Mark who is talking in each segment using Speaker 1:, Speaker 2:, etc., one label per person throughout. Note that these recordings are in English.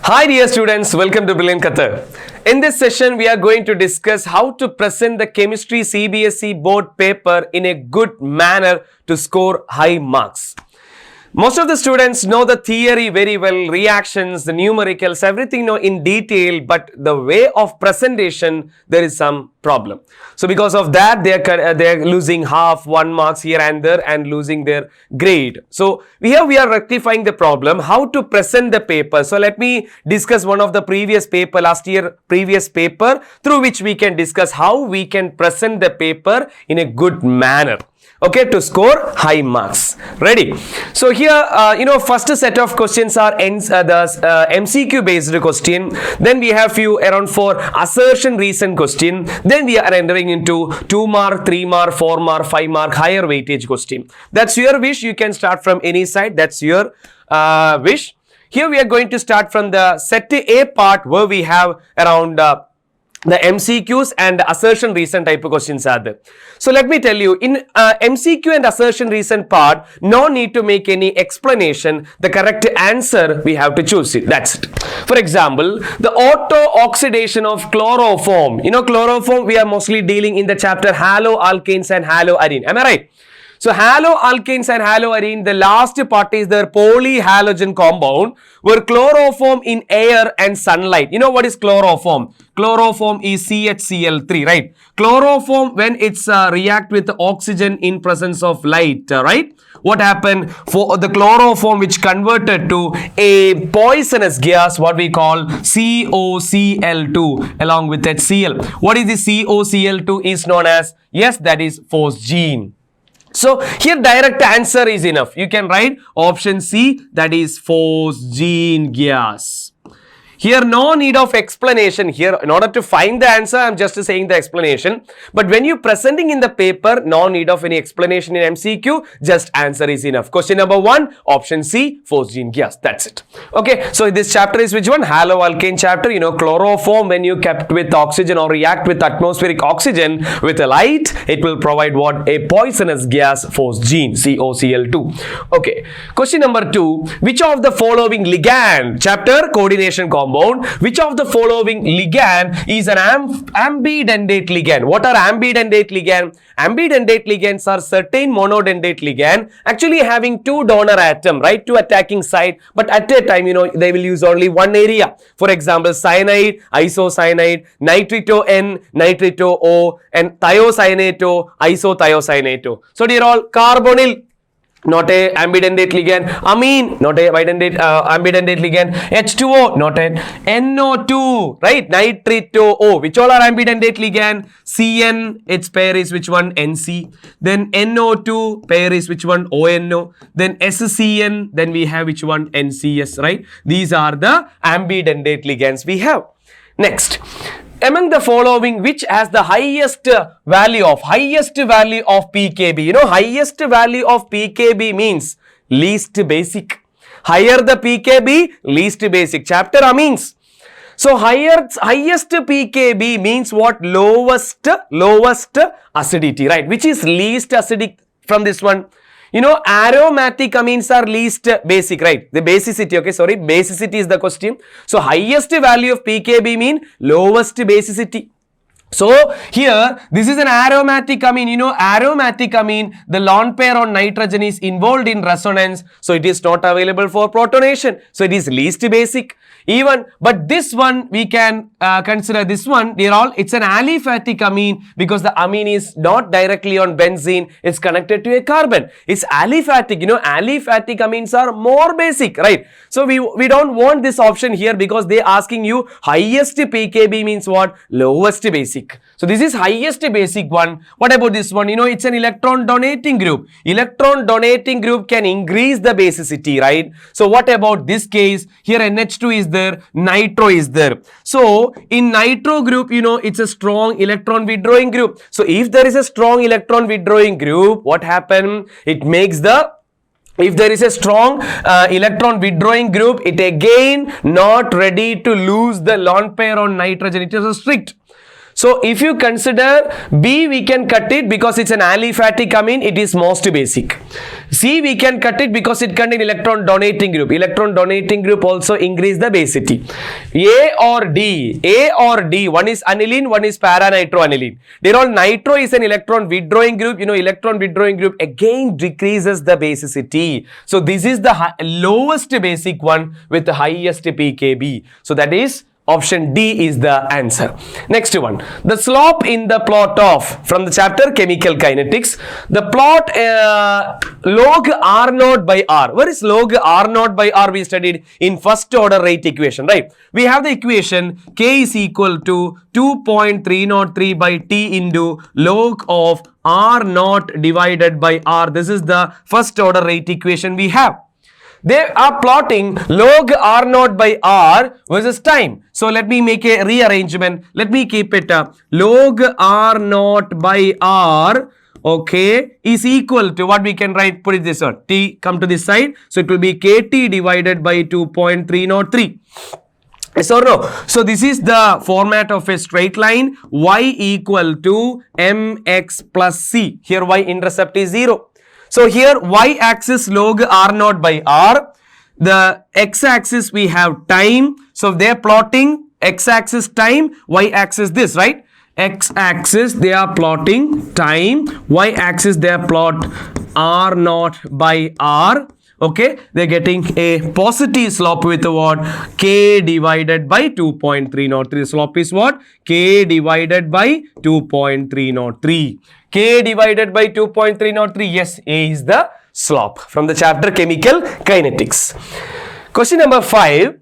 Speaker 1: Hi dear students, welcome to Brilliant Qatar. In this session, we are going to discuss how to present the chemistry CBSE board paper in a good manner to score high marks. Most of the students know the theory very well, reactions, the numericals, everything know in detail, but the way of presentation, there is some problem. So because of that, they are losing half, 1 marks here and there and losing their grade. So here we are rectifying the problem, how to present the paper. So let me discuss one of the previous paper, last year previous paper, through which we can discuss how we can present the paper in a good manner. Okay, to score high marks. Ready? So here, first set of questions are MCQ based question. Then we have few around 4 assertion reason question. Then we are entering into 2 mark, 3 mark, 4 mark, 5 mark higher weightage question. That's your wish. You can start from any side. That's your wish. Here we are going to start from the set A part where we have around the MCQs and assertion reason type of questions are there. So let me tell you, in MCQ and assertion reason part, no need to make any explanation. The correct answer, we have to choose it. That's it. For example, the auto-oxidation of chloroform. You know, chloroform, we are mostly dealing in the chapter haloalkanes and haloarine. Am I right? So haloalkanes and haloarine, the last part is their polyhalogen compound where chloroform in air and sunlight. You know what is chloroform? Chloroform is CHCl3, right? Chloroform, when it's react with the oxygen in presence of light, right? What happened for the chloroform which converted to a poisonous gas, what we call COCl2 along with HCl. What is the COCl2 is known as? Yes, that is phosgene. So here direct answer is enough. You can write option C, that is phosgene gas. Here no need of explanation. Here in order to find the answer, I am just saying the explanation. But when you presenting in the paper, no need of any explanation in MCQ. Just answer is enough. Question number 1, option C, phosgene gas. That's it. Okay. So this chapter is which one? Haloalkane chapter. You know, chloroform, when you kept with oxygen or react with atmospheric oxygen with a light, it will provide what? A poisonous gas, phosgene, COCl2. Okay. Question number 2, which of the following ligand? Chapter coordination compound. Which of the following ligand is an ambidendate ligand? What are ambidendate ligand? Ambidendate ligands are certain monodendate ligand actually having 2 donor atom, right? 2 attacking side, but at a time, you know, they will use only one area. For example, cyanide, isocyanide, nitrito-N, nitrito-O, and thiocyaneto, isothiocyaneto. So they are all carbonyl. Not a ambidendate ligand. Amine, not a ambidendate ligand. H2O, not an NO2, right? Nitrito-O, which all are ambidendate ligand. CN, its pair is which one? NC. Then NO2, pair is which one? ONO. Then SCN, then we have which one? NCS, right? These are the ambidendate ligands we have. Next. Among the following, which has the highest value of pKb? You know, highest value of pKb means least basic. Higher the pKb, least basic. Chapter amines. So highest pKb means what? Lowest acidity, right? Which is least acidic from this one? You know, aromatic amines are least basic, right? The basicity, okay, sorry, basicity is the question. So, highest value of pKb mean lowest basicity. So, here, this is an aromatic amine. You know, aromatic amine, the lone pair on nitrogen is involved in resonance. So, it is not available for protonation. So, it is least basic. Even, but this one, we can consider this one, it's an aliphatic amine because the amine is not directly on benzene. It's connected to a carbon. It's aliphatic. You know, aliphatic amines are more basic, right? So, we don't want this option here because they are asking you highest pKb means what? Lowest basic. So, this is highest basic one. What about this one? You know, it's an electron donating group. Electron donating group can increase the basicity, right? So, what about this case? Here NH2 is there, nitro is there. So, in nitro group, you know, it's a strong electron withdrawing group. So, if there is a strong electron withdrawing group, what happens? It makes the if there is a strong electron withdrawing group, it again not ready to lose the lone pair on nitrogen. It is strict. So if you consider B, we can cut it because it's an aliphatic amine, it is most basic. C, we can cut it because it contains electron donating group. Electron donating group also increase the basicity. A or D, one is aniline, one is para-nitroaniline. Dear all, nitro is an electron withdrawing group. You know, electron withdrawing group again decreases the basicity. So this is the lowest basic one with the highest pKb. So that is option D is the answer. Next one, the slope in the plot of, from the chapter chemical kinetics, the plot log R naught by R. Where is log R naught by R? We studied in first order rate equation, right? We have the equation K is equal to 2.303 by T into log of R naught divided by R. This is the first order rate equation we have. They are plotting log R naught by R versus time. So let me make a rearrangement. Let me keep it log R naught by R, okay, is equal to what we can write, put it this one, T come to this side. So it will be KT divided by 2.303. Yes or no? So this is the format of a straight line, y equal to mx plus c. Here y intercept is 0. So here y-axis log R naught by R, the x-axis we have time. So they are plotting x-axis time, y-axis this, right? X-axis they are plotting time, y-axis they are plot R naught by R. Okay, they're getting a positive slope with what? K divided by 2.303. Slope is what? K divided by 2.303. K divided by 2.303. Yes, A is the slope from the chapter chemical kinetics. Question number 5.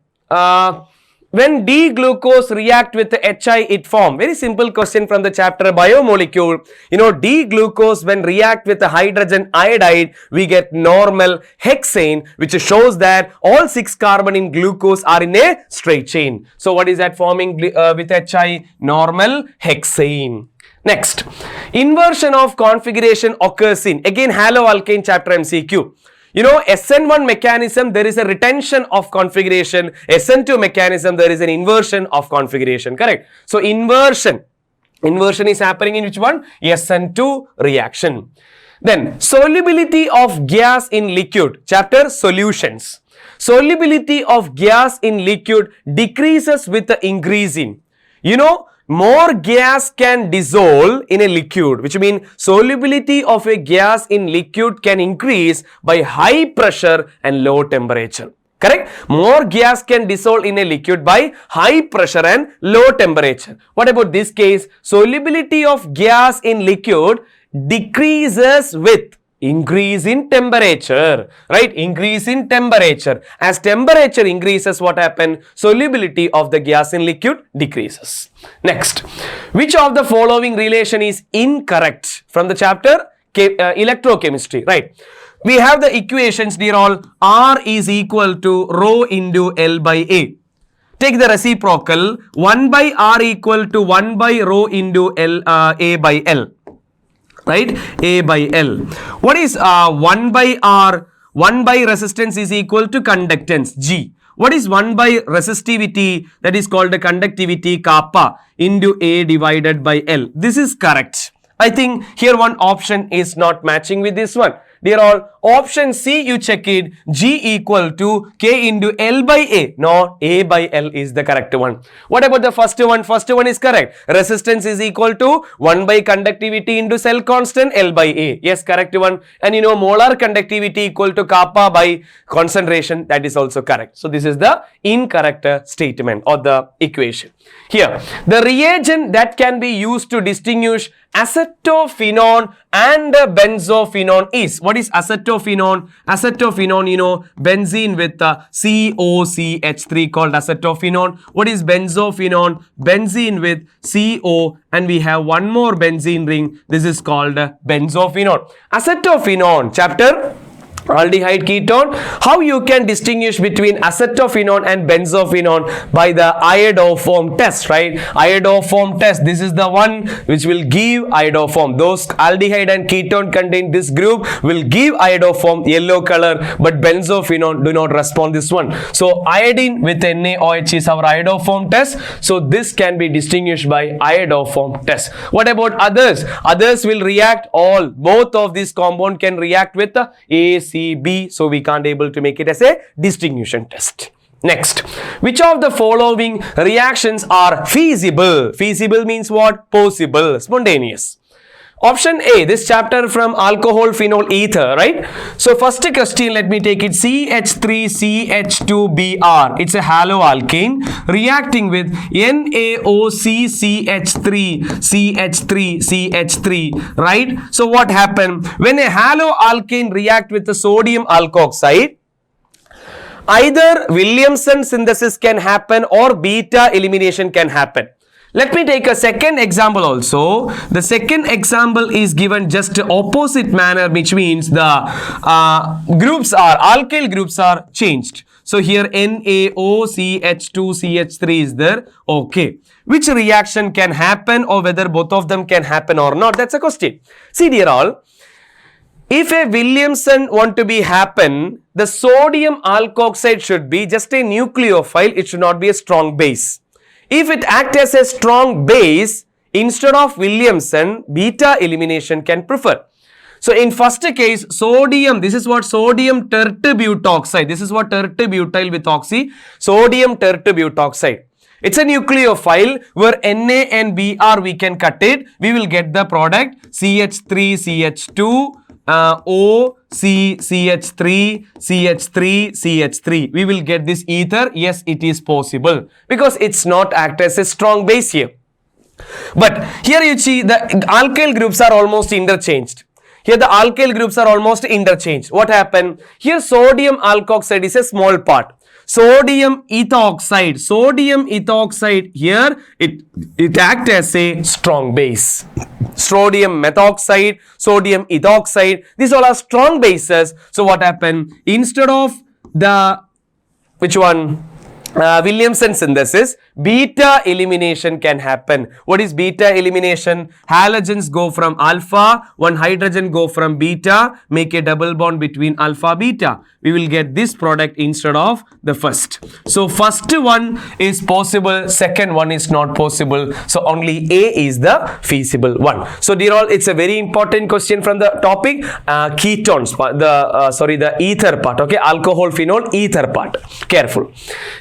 Speaker 1: When D-glucose react with HI, it form. Very simple question from the chapter biomolecule. You know, D-glucose when react with the hydrogen iodide, we get normal hexane, which shows that all 6 carbon in glucose are in a straight chain. So what is that forming with HI? Normal hexane. Next, inversion of configuration occurs in, again, haloalkane chapter MCQ. You know, SN1 mechanism, there is a retention of configuration. SN2 mechanism, there is an inversion of configuration, correct? So, inversion is happening in which one? SN2 reaction. Then, solubility of gas in liquid, chapter solutions. Solubility of gas in liquid decreases with the increase in, you know, more gas can dissolve in a liquid, which means solubility of a gas in liquid can increase by high pressure and low temperature. Correct? More gas can dissolve in a liquid by high pressure and low temperature. What about this case? Solubility of gas in liquid decreases with increase in temperature, right? Increase in temperature. As temperature increases, what happens? Solubility of the gas in liquid decreases. Next, which of the following relation is incorrect from the chapter electrochemistry, right? We have the equations, dear all. R is equal to rho into L by A. Take the reciprocal. 1 by R equal to 1 by rho into L, A by L. Right? A by L. What is 1 by R? 1 by resistance is equal to conductance, G. What is 1 by resistivity? That is called the conductivity, kappa, into A divided by L. This is correct. I think here one option is not matching with this one. Dear all, option C, you check it, G equal to K into L by A. No, A by L is the correct one. What about the first one? First one is correct. Resistance is equal to 1 by conductivity into cell constant L by A. Yes, correct one. And you know, molar conductivity equal to kappa by concentration. That is also correct. So, this is the incorrect statement or the equation. Here, the reagent that can be used to distinguish acetophenone and benzophenone is, what is acetophenone? Acetophenone, you know, benzene with COCH3 called acetophenone. What is benzophenone? Benzene with CO, and we have one more benzene ring. This is called benzophenone. Acetophenone, chapter aldehyde ketone. How you can distinguish between acetophenone and benzophenone? By the iodoform test, right? Iodoform test, this is the one which will give iodoform. Those aldehyde and ketone contain this group will give iodoform, yellow color, but benzophenone do not respond this one. So iodine with NaOH is our iodoform test. So this can be distinguished by iodoform test. What about others? Others will react all. Both of these compound can react with the ACB. So we can't able to make it as a distinguishing test. Next, which of the following reactions are feasible? Feasible means what? Possible, spontaneous. Option A, this chapter from alcohol phenol ether, right? So first question, let me take it. CH3CH2Br. It's a haloalkane reacting with NaOCCH3CH3CH3, right? So what happened? When a haloalkane react with the sodium alkoxide, either Williamson synthesis can happen or beta elimination can happen. Let me take a second example also. The second example is given just opposite manner, which means the alkyl groups are changed. So here NaOCH2CH3 is there. Okay. Which reaction can happen, or whether both of them can happen or not? That's a question. See dear all, if a Williamson want to be happen, the sodium alkoxide should be just a nucleophile. It should not be a strong base. If it acts as a strong base, instead of Williamson, beta elimination can prefer. So in first case, sodium, this is what sodium tertibutoxide. This is what tertibutyl with oxy, sodium tertibutoxide. It's a nucleophile where Na and Br we can cut it. We will get the product CH3CH2 O, C, CH3, CH3, CH3. We will get this ether. Yes, it is possible because it's not act as a strong base here. But here you see the alkyl groups are almost interchanged. Here the alkyl groups are almost interchanged. What happened? Here sodium alkoxide is a small part. Sodium ethoxide here it acts as a strong base. Sodium methoxide, sodium ethoxide, these all are strong bases. So what happened? Instead of the which one? Williamson synthesis, beta elimination can happen. What is beta elimination? Halogens go from alpha, one hydrogen go from beta, make a double bond between alpha beta. We will get this product instead of the first. So first one is possible, second one is not possible. So only A is the feasible one. So dear all, it's a very important question from the topic ketones, the ether part. Okay, alcohol phenol ether part. Careful.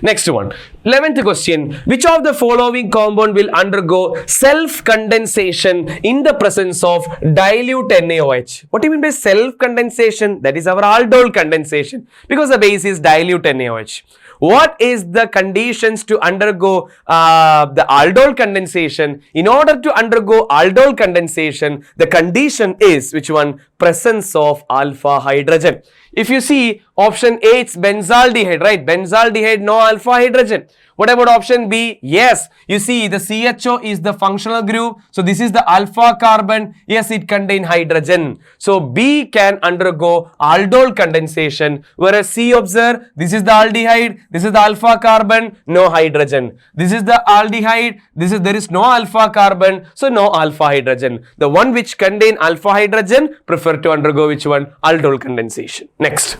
Speaker 1: Next one, 11th question. Which of the following compound will undergo self-condensation in the presence of dilute NaOH? What do you mean by self-condensation? That is our aldol condensation, because the base is dilute NaOH. What is the conditions to undergo the aldol condensation? In order to undergo aldol condensation, the condition is which one? Presence of alpha hydrogen. If you see option A, it's benzaldehyde, right? Benzaldehyde, no alpha hydrogen. What about option B? Yes, you see the CHO is the functional group. So this is the alpha carbon. Yes, it contains hydrogen. So B can undergo aldol condensation. Whereas C, observe, this is the aldehyde. This is the alpha carbon, no hydrogen. This is the aldehyde. There is no alpha carbon. So no alpha hydrogen. The one which contain alpha hydrogen prefer to undergo which one? Aldol condensation. Next.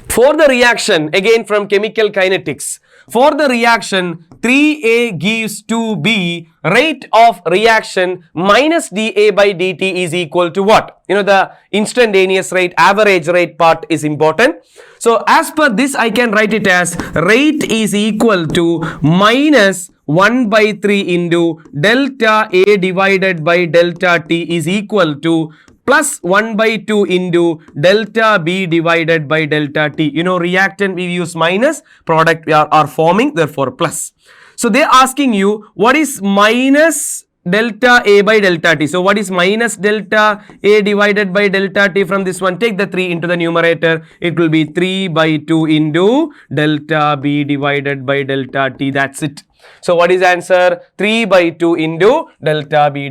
Speaker 1: For the reaction, again from chemical kinetics, for the reaction 3A gives 2B, rate of reaction minus dA by dt is equal to what? You know, the instantaneous rate, average rate part is important. So as per this, I can write it as rate is equal to minus 1 by 3 into delta A divided by delta T is equal to plus 1 by 2 into delta B divided by delta T. You know, reactant we use minus, product we are forming, therefore plus. So they are asking you what is minus delta A by delta T. So what is minus delta A divided by delta T from this one? Take the 3 into the numerator. It will be 3 by 2 into delta B divided by delta T. That's it. So what is answer? 3 by 2 into delta B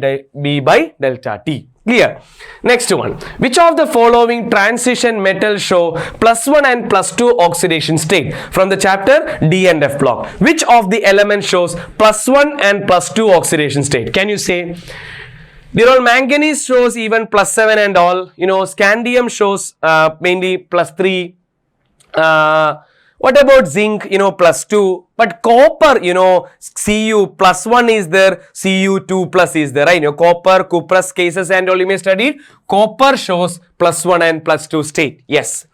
Speaker 1: by delta T. Clear? Next one. Which of the following transition metals show +1 and +2 oxidation state? From the chapter D and F block. Which of the elements shows +1 and +2 oxidation state? Can you say? Dear manganese shows even +7 and all. You know, scandium shows mainly +3. What about zinc? You know, +2. But copper, you know, Cu +1 is there, Cu2 plus is there, right? You know, copper, cuprous cases and all you may studied. Copper shows +1 and +2 state. Yes.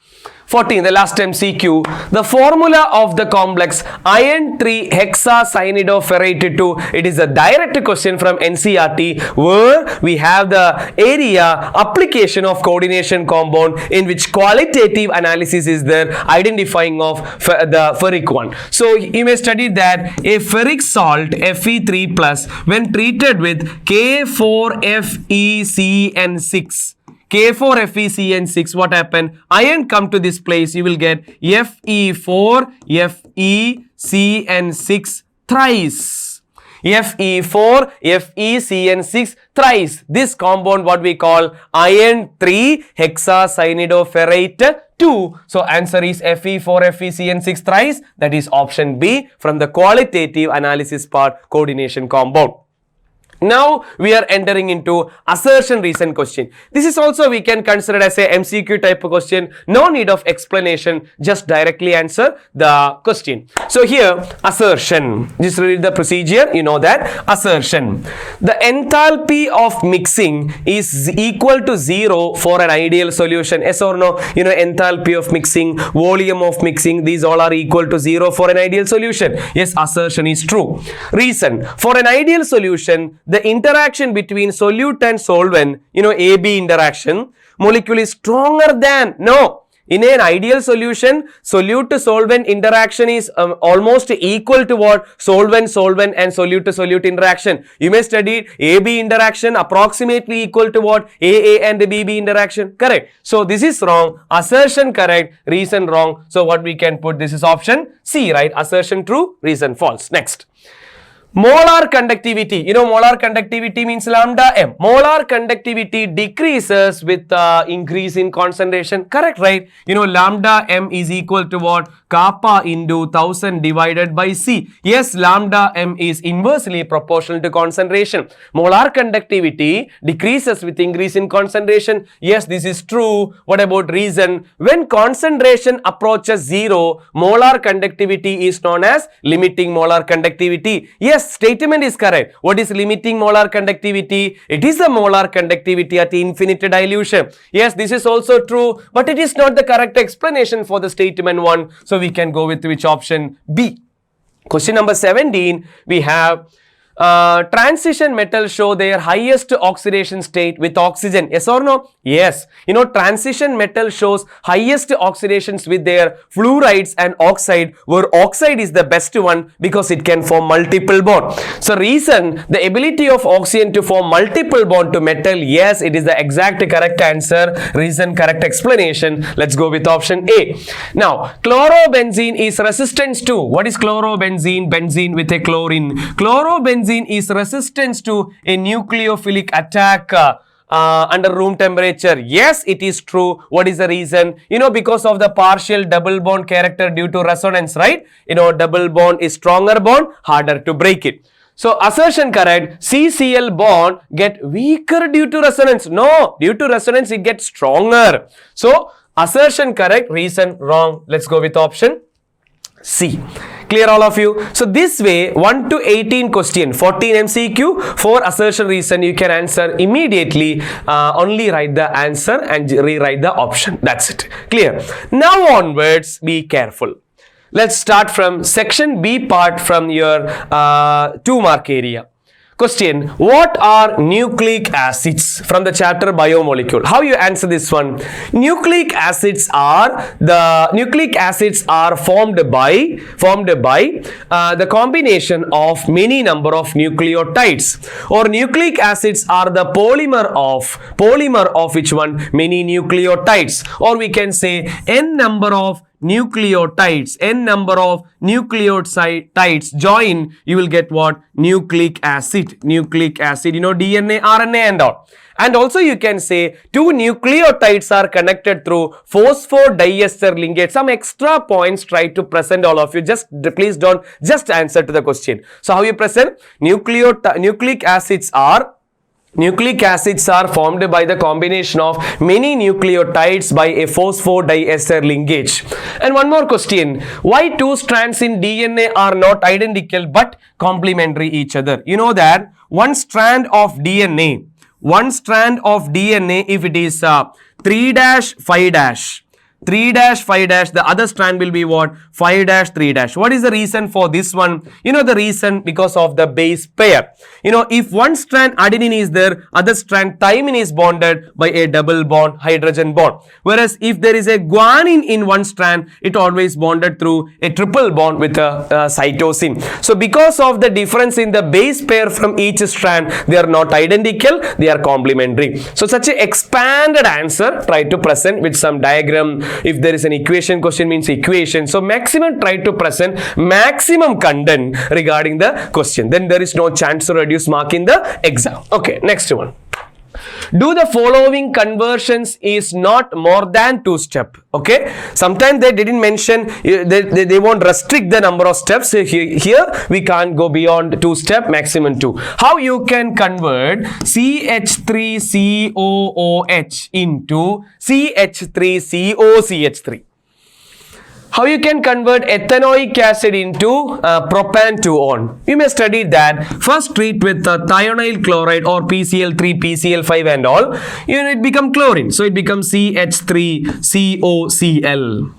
Speaker 1: 14, the last MCQ. The formula of the complex iron 3 hexacyanidopherrate 2. It is a direct question from NCERT where we have the area application of coordination compound in which qualitative analysis is there, identifying of the ferric one. So you may study that a ferric salt Fe3 plus when treated with K4FeCN6. K4FeCN6, what happened? Iron come to this place, you will get Fe4FeCN6 thrice. Fe4FeCN6 thrice. This compound what we call iron 3 hexacyanidopherate 2. So answer is Fe4FeCN6 thrice. That is option B from the qualitative analysis part, coordination compound. Now we are entering into assertion reason question. This is also we can consider as a MCQ type of question. No need of explanation, just directly answer the question. So here assertion, just read the procedure, you know that. Assertion, the enthalpy of mixing is equal to 0 for an ideal solution. Yes or no? You know, enthalpy of mixing, volume of mixing, these all are equal to 0 for an ideal solution. Yes, assertion is true. Reason, for an ideal solution, the interaction between solute and solvent, you know, AB interaction, molecule is stronger than, no. In an ideal solution, solute to solvent interaction is almost equal to what? Solvent and solute to solute interaction. You may study AB interaction approximately equal to what? AA and BB interaction. Correct. So this is wrong. Assertion correct. Reason wrong. So what we can put? This is option C, right? Assertion true. Reason false. Next. Molar conductivity, you know, molar conductivity means lambda m. Molar conductivity decreases with increase in concentration. Correct, right? You know, lambda m is equal to what? Kappa into 1000 divided by C. Yes, lambda m is inversely proportional to concentration. Molar conductivity decreases with increase in concentration. Yes, this is true. What about reason? When concentration approaches 0, molar conductivity is known as limiting molar conductivity. Yes, statement is correct. What is limiting molar conductivity? It is the molar conductivity at infinite dilution. Yes, this is also true, but it is not the correct explanation for the statement 1. So we can go with which option? B. Question number 17, we have transition metals show their highest oxidation state with oxygen. Yes or no? Yes. You know, transition metal shows highest oxidations with their fluorides and oxide, where oxide is the best one because it can form multiple bond. So reason, the ability of oxygen to form multiple bond to metal. Yes, it is the exact correct answer. Reason correct explanation. Let's go with option A. Now, chlorobenzene is resistant to, what is chlorobenzene? Benzene with a chlorine. Chlorobenzene is resistance to a nucleophilic attack under room temperature. Yes, it is true. What is the reason? You know, because of the partial double bond character due to resonance, right? You know, double bond is stronger bond, harder to break it. So assertion correct. CCl bond get weaker due to resonance. No, due to resonance it gets stronger. So assertion correct, reason wrong. Let's go with option C. Clear all of you? So this way 1 to 18 question, 14 MCQ, 4 assertion reason you can answer immediately. Only write the answer and rewrite the option. That's it. Clear? Now onwards, be careful. Let's start from section B part from your 2-mark area. Question, what are nucleic acids? From the chapter biomolecule. How you answer this one? Nucleic acids are formed by the combination of many number of nucleotides, or nucleic acids are the polymer of which one? Many nucleotides, or we can say n number of nucleotides, n number of nucleotides join, you will get what? Nucleic acid. Nucleic acid, you know, DNA, RNA and all. And also you can say two nucleotides are connected through phosphodiester linkage. Some extra points try to present all of you. Just please don't just answer to the question. So how you present? Nucleic acids are formed by the combination of many nucleotides by a phosphodiester linkage. And one more question. Why two strands in DNA are not identical but complementary each other? You know that one strand of DNA, if it is 3 dash 5 dash, 3 dash 5 dash, the other strand will be what? 5 dash 3 dash. What is the reason for this one? You know the reason, because of the base pair. You know, if one strand adenine is there, other strand thymine is bonded by a double bond, hydrogen bond. Whereas if there is a guanine in one strand, it always bonded through a triple bond with a cytosine. So because of the difference in the base pair from each strand, they are not identical, they are complementary. So such a expanded answer, try to present with some diagram. If there is an equation question, means equation. So maximum try to present maximum content regarding the question. Then there is no chance to reduce mark in the exam. Okay, next one. Do the following conversions is not more than 2 steps. Okay, sometimes they didn't mention, they won't restrict the number of steps. Here we can't go beyond 2 steps, maximum 2. How you can convert CH3COOH into CH3COCH3? How you can convert ethanoic acid into propan-2-on? You may study that. First treat with thionyl chloride or PCl3, PCl5 and all. It become chlorine. So it becomes CH3COCl.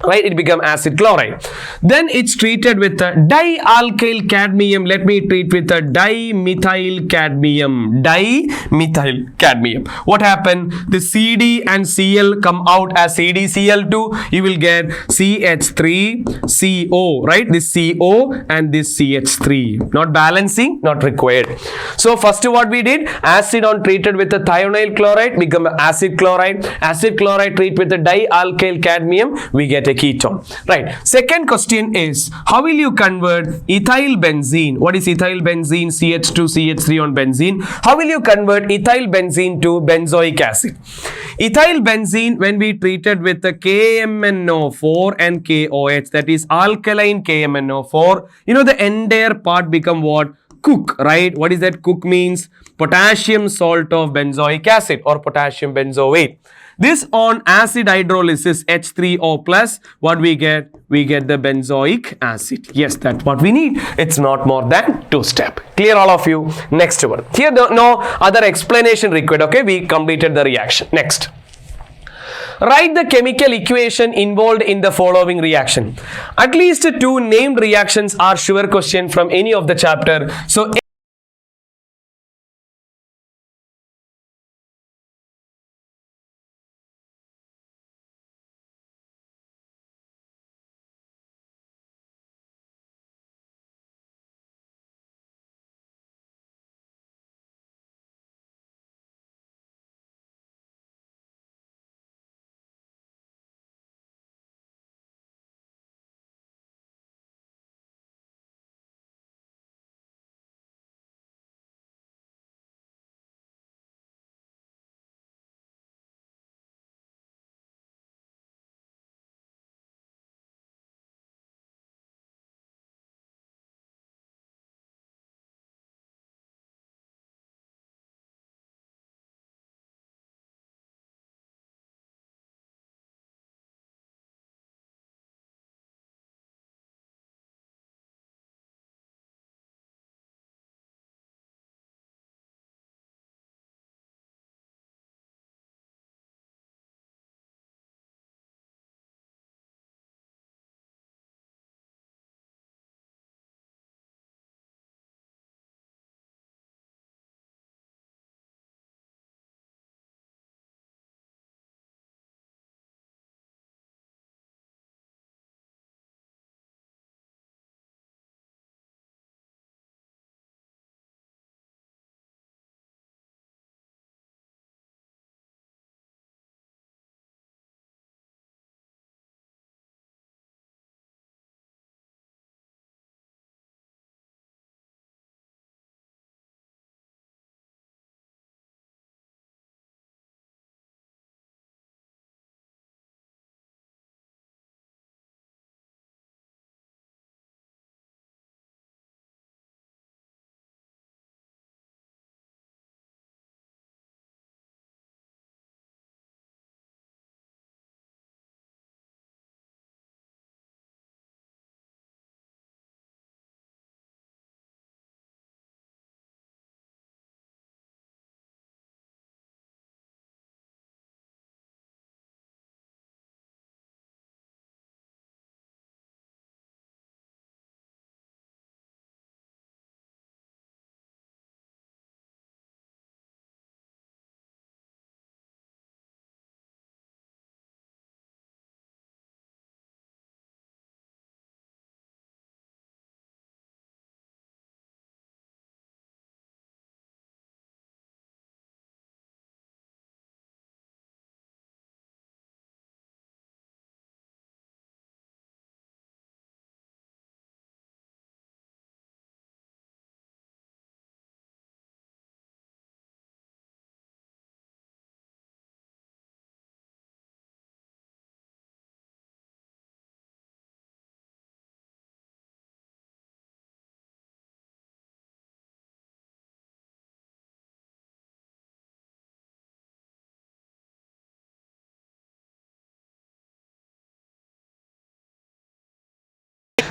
Speaker 1: Right, it become acid chloride. Then it's treated with a dialkyl cadmium. Let me treat with a dimethyl cadmium. Dimethyl cadmium. What happened? The CD and Cl come out as CdCl2. You will get CH3CO. Right, this CO and this CH3. Not balancing, not required. So first what we did, acid on treated with the thionyl chloride become acid chloride. Acid chloride treat with the dialkyl cadmium, we get a ketone. Right. Second question is, how will you convert ethyl benzene? What is ethyl benzene? CH2CH3 on benzene. How will you convert ethyl benzene to benzoic acid? Ethyl benzene, when we treated with the KMNO4 and KOH, that is alkaline KMNO4, you know the entire part become what? Cook, right? What is that? Cook means potassium salt of benzoic acid or potassium benzoate. This on acid hydrolysis H3O plus, what we get? We get the benzoic acid. Yes, that's what we need. It's not more than 2 steps. Clear all of you? Next one. Here no other explanation required. Okay, we completed the reaction. Next. Write the chemical equation involved in the following reaction. At least 2 named reactions are sure question from any of the chapter. So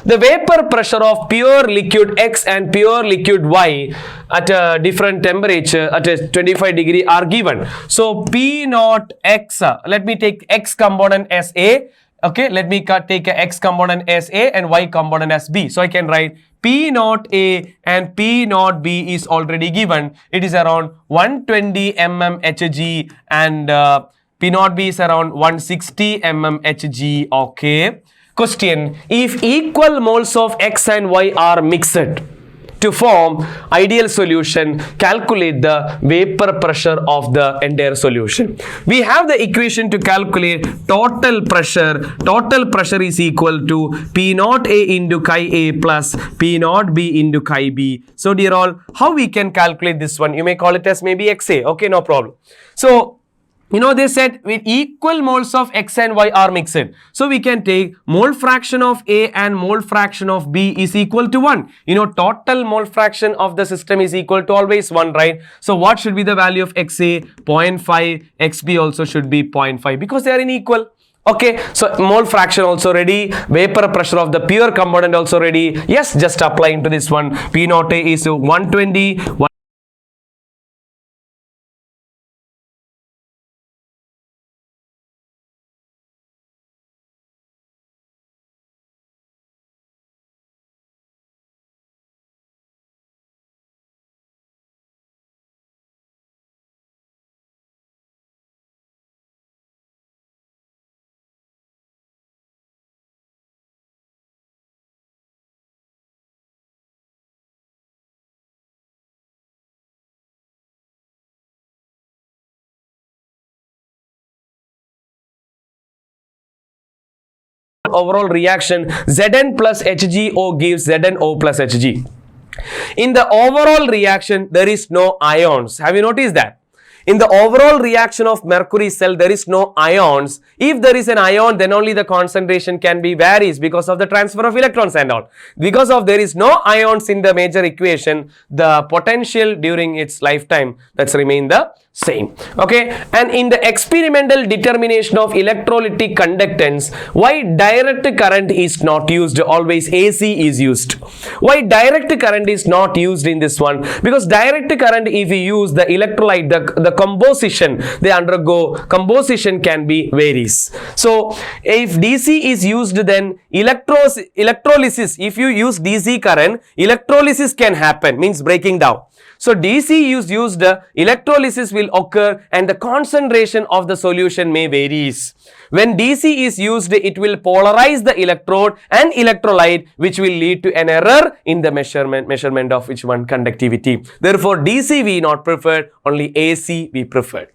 Speaker 1: The vapor pressure of pure liquid X and pure liquid Y at a different temperature at a 25 degree are given. So P naught X, let me take X component as A. Okay, let me take a X component as A and Y component as B. So I can write P naught A and P naught B is already given. It is around 120 mm Hg and P naught B is around 160 mm Hg. Okay. Question: if equal moles of X and Y are mixed to form ideal solution, calculate the vapor pressure of the entire solution. We have the equation to calculate total pressure. Total pressure is equal to P naught A into chi A plus P naught B into chi B. So dear all, how we can calculate this one? You may call it as maybe XA. Okay, no problem. So you know, they said with equal moles of X and Y are mixed. So we can take mole fraction of A and mole fraction of B is equal to 1. You know, total mole fraction of the system is equal to always 1, right? So what should be the value of XA? 0.5. XB also should be 0.5 because they are unequal. Okay, so mole fraction also ready, vapor pressure of the pure component also ready. Yes, just applying to this one. P naught A is 120. Overall reaction Zn plus HgO gives ZnO plus Hg. In the overall reaction, there is no ions. Have you noticed that? In the overall reaction of mercury cell, there is no ions. If there is an ion, then only the concentration can be varies because of the transfer of electrons and all. Because of there is no ions in the major equation, the potential during its lifetime, that's remain the same. Okay, and in the experimental determination of electrolytic conductance, why direct current is not used? Always AC is used. Why direct current is not used in this one? Because direct current, if we use the electrolyte, the composition they undergo, composition can be varies. So if DC is used, then electrolysis, if you use DC current, electrolysis can happen, means breaking down. So DC is used, electrolysis will occur and the concentration of the solution may varies. When DC is used, it will polarize the electrode and electrolyte, which will lead to an error in the measurement of which one? Conductivity. Therefore, DC we not preferred, only AC we preferred.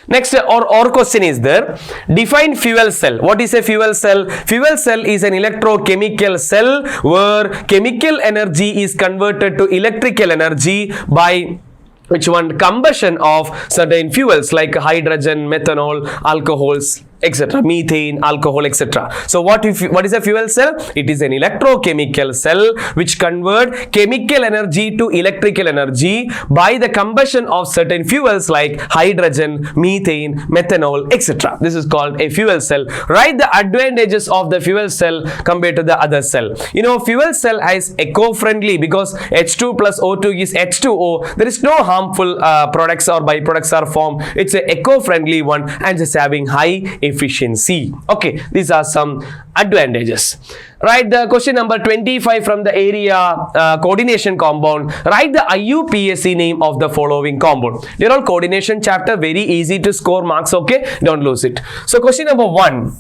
Speaker 1: Next, or question is there. Define fuel cell. What is a fuel cell? Fuel cell is an electrochemical cell where chemical energy is converted to electrical energy by which one? Combustion of certain fuels like hydrogen, methanol, alcohols, etc., methane, alcohol, etc. So what is a fuel cell? It is an electrochemical cell which convert chemical energy to electrical energy by the combustion of certain fuels like hydrogen, methane, methanol, etc. This is called a fuel cell. Write the advantages of the fuel cell compared to the other cell. You know, fuel cell is eco-friendly because H2 plus O2 is H2O. There is no harmful products or byproducts are formed. It's an eco-friendly one and just having high efficiency. Okay, these are some advantages. Write the question number 25 from the area coordination compound. Write the IUPAC name of the following compound. They're all coordination chapter, very easy to score marks. Okay, don't lose it. So question number 1.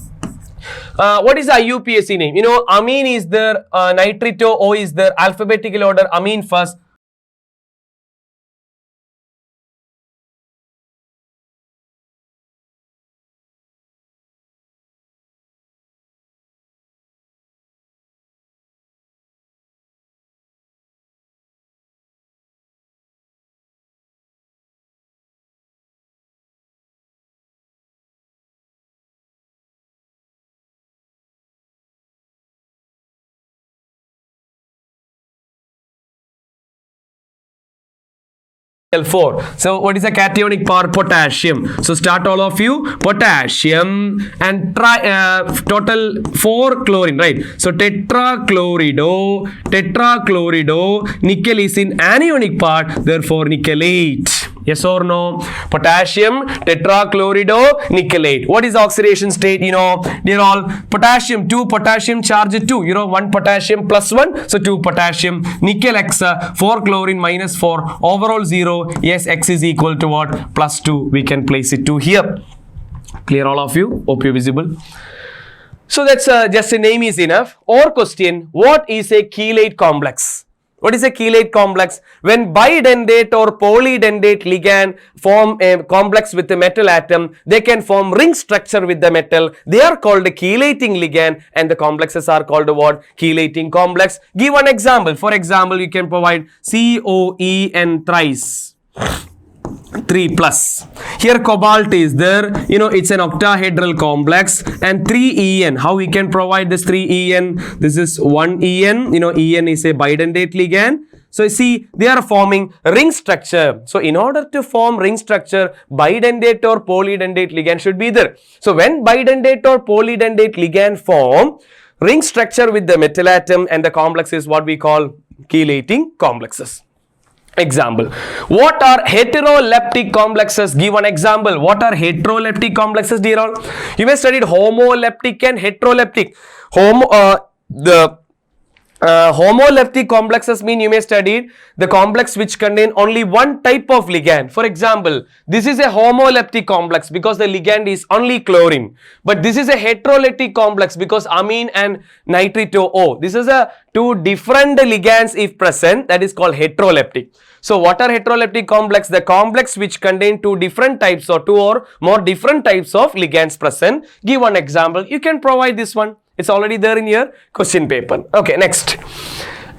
Speaker 1: What is the IUPAC name? You know, amine is there, nitrito O is there, alphabetical order, amine first. 4. So what is the cationic part? Potassium. So start all of you. Potassium and total 4 chlorine, right? So tetrachlorido. Nickel is in anionic part, therefore nickelate. Yes or no? Potassium, tetrachlorido, nickelate. What is oxidation state? You know, they're all potassium, 2 potassium charge 2. You know, 1 potassium plus 1. So 2 potassium. Nickel X, 4 chlorine minus 4. Overall 0. Yes, X is equal to what? Plus 2. We can place it 2 here. Clear all of you? Hope you're visible. So that's just a name is enough. Or question, what is a chelate complex? What is a chelate complex? When bidentate or polydentate ligand form a complex with the metal atom, they can form ring structure with the metal. They are called a chelating ligand and the complexes are called what? Chelating complex. Give one example. For example, you can provide COEN thrice. 3 plus. Here cobalt is there, you know, it's an octahedral complex, and 3En. How we can provide this 3En? This is 1En, you know, En is a bidentate ligand. So see, they are forming ring structure. So in order to form ring structure, bidentate or polydentate ligand should be there. So when bidentate or polydentate ligand form ring structure with the metal atom, and the complex is what we call chelating complexes. Example, what are heteroleptic complexes? Give one example. What are heteroleptic complexes, dear all? You may studied homoleptic and heteroleptic. Homoleptic complexes mean you may study the complex which contain only one type of ligand. For example, this is a homoleptic complex because the ligand is only chlorine. But this is a heteroleptic complex because amine and nitrito O. This is a 2 different ligands if present, that is called heteroleptic. So what are heteroleptic complex? The complex which contain 2 different types or 2 or more different types of ligands present. Give one example. You can provide this one. It's already there in your question paper. Okay, next.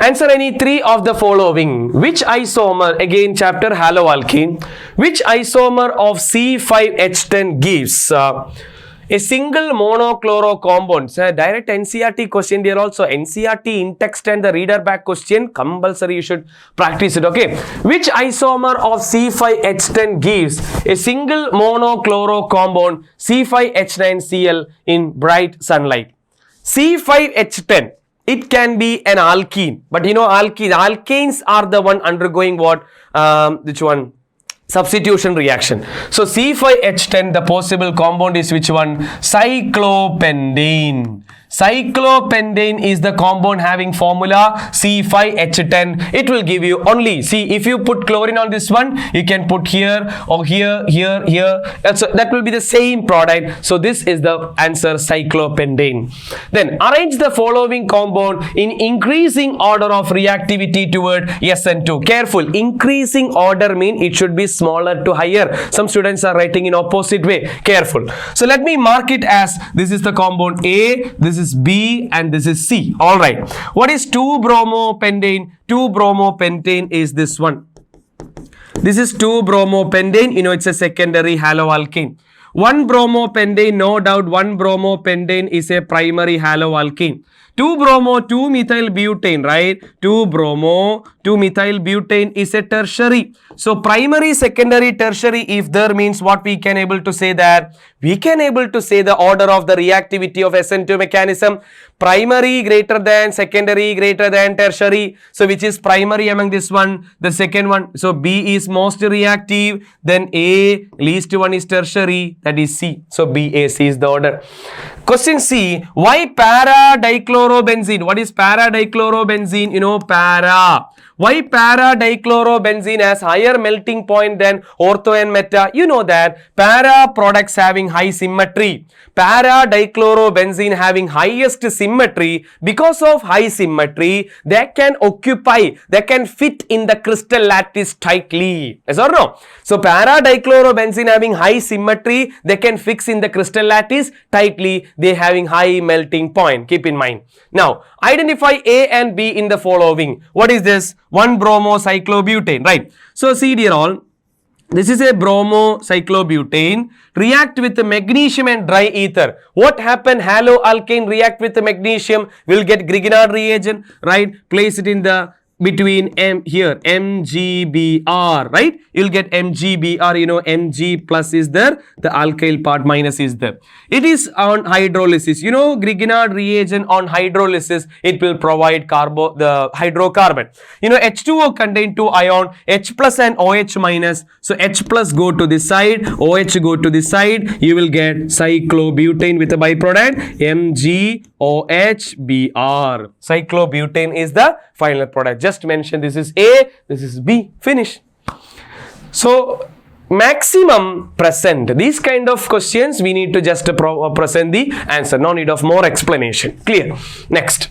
Speaker 1: Answer any 3 of the following. Which isomer, again chapter haloalkene, which isomer of C5H10 gives a single monochloro compound? Direct NCERT question there also. NCERT in text and the reader back question compulsory, you should practice it. Okay, which isomer of C5H10 gives a single monochloro compound C5H9Cl in bright sunlight? C5H10, it can be an alkene, but you know alkanes are the one undergoing what? Which one? Substitution reaction. So C5H10, the possible compound is which one? Cyclopentane. Cyclopentane is the compound having formula C5H10. It will give you only, see, if you put chlorine on this one, you can put here or here. So that will be the same product. So this is the answer, cyclopentane. Then arrange the following compound in increasing order of reactivity toward SN2. Careful, increasing order mean it should be smaller to higher. Some students are writing in opposite way. Careful. So let me mark it as this is the compound A, this is B, and this is C. All right. What is 2-bromopentane? 2-bromopentane is this one. This is 2-bromopentane. You know, it's a secondary haloalkane. 1-bromopentane, no doubt 1-bromopentane is a primary haloalkane. 2-bromo-2-methyl-butane, right? 2-bromo-2-methyl-butane is a tertiary. So primary, secondary, tertiary, if there means what we can able to say that? We can able to say the order of the reactivity of SN2 mechanism. Primary greater than, secondary greater than, tertiary. So which is primary among this one? The second one. So B is most reactive. Then A, least one is tertiary. That is C. So BAC is the order. Question C. Why para-dichlorobenzene? What is para-dichlorobenzene? You know, para. Why para-dichlorobenzene has higher melting point than ortho and meta? You know that para products having high symmetry. Para-dichlorobenzene having highest symmetry. Because of high symmetry, they can occupy, they can fit in the crystal lattice tightly. Yes or no? So para-dichlorobenzene having high symmetry, they can fix in the crystal lattice tightly. They having high melting point. Keep in mind. Now, identify A and B in the following. What is this? 1-bromocyclobutane, right? So see dear all, this is a bromocyclobutane. React with the magnesium and dry ether. What happened? Haloalkane react with the magnesium. Will get Grignard reagent, right? Place it in the between here MgBr, right? You'll get MgBr, you know, Mg plus is there, the alkyl part minus is there. It is on hydrolysis. You know, Grignard reagent on hydrolysis, it will provide the hydrocarbon. You know, H2O contain 2 ion, H plus and OH minus. So H plus go to this side, OH go to this side. You will get cyclobutane with a byproduct MgOHBr. Cyclobutane is the final product. Just mention this is A, this is B, finish. So maximum present. These kind of questions we need to just present the answer. No need of more explanation. Clear? Next.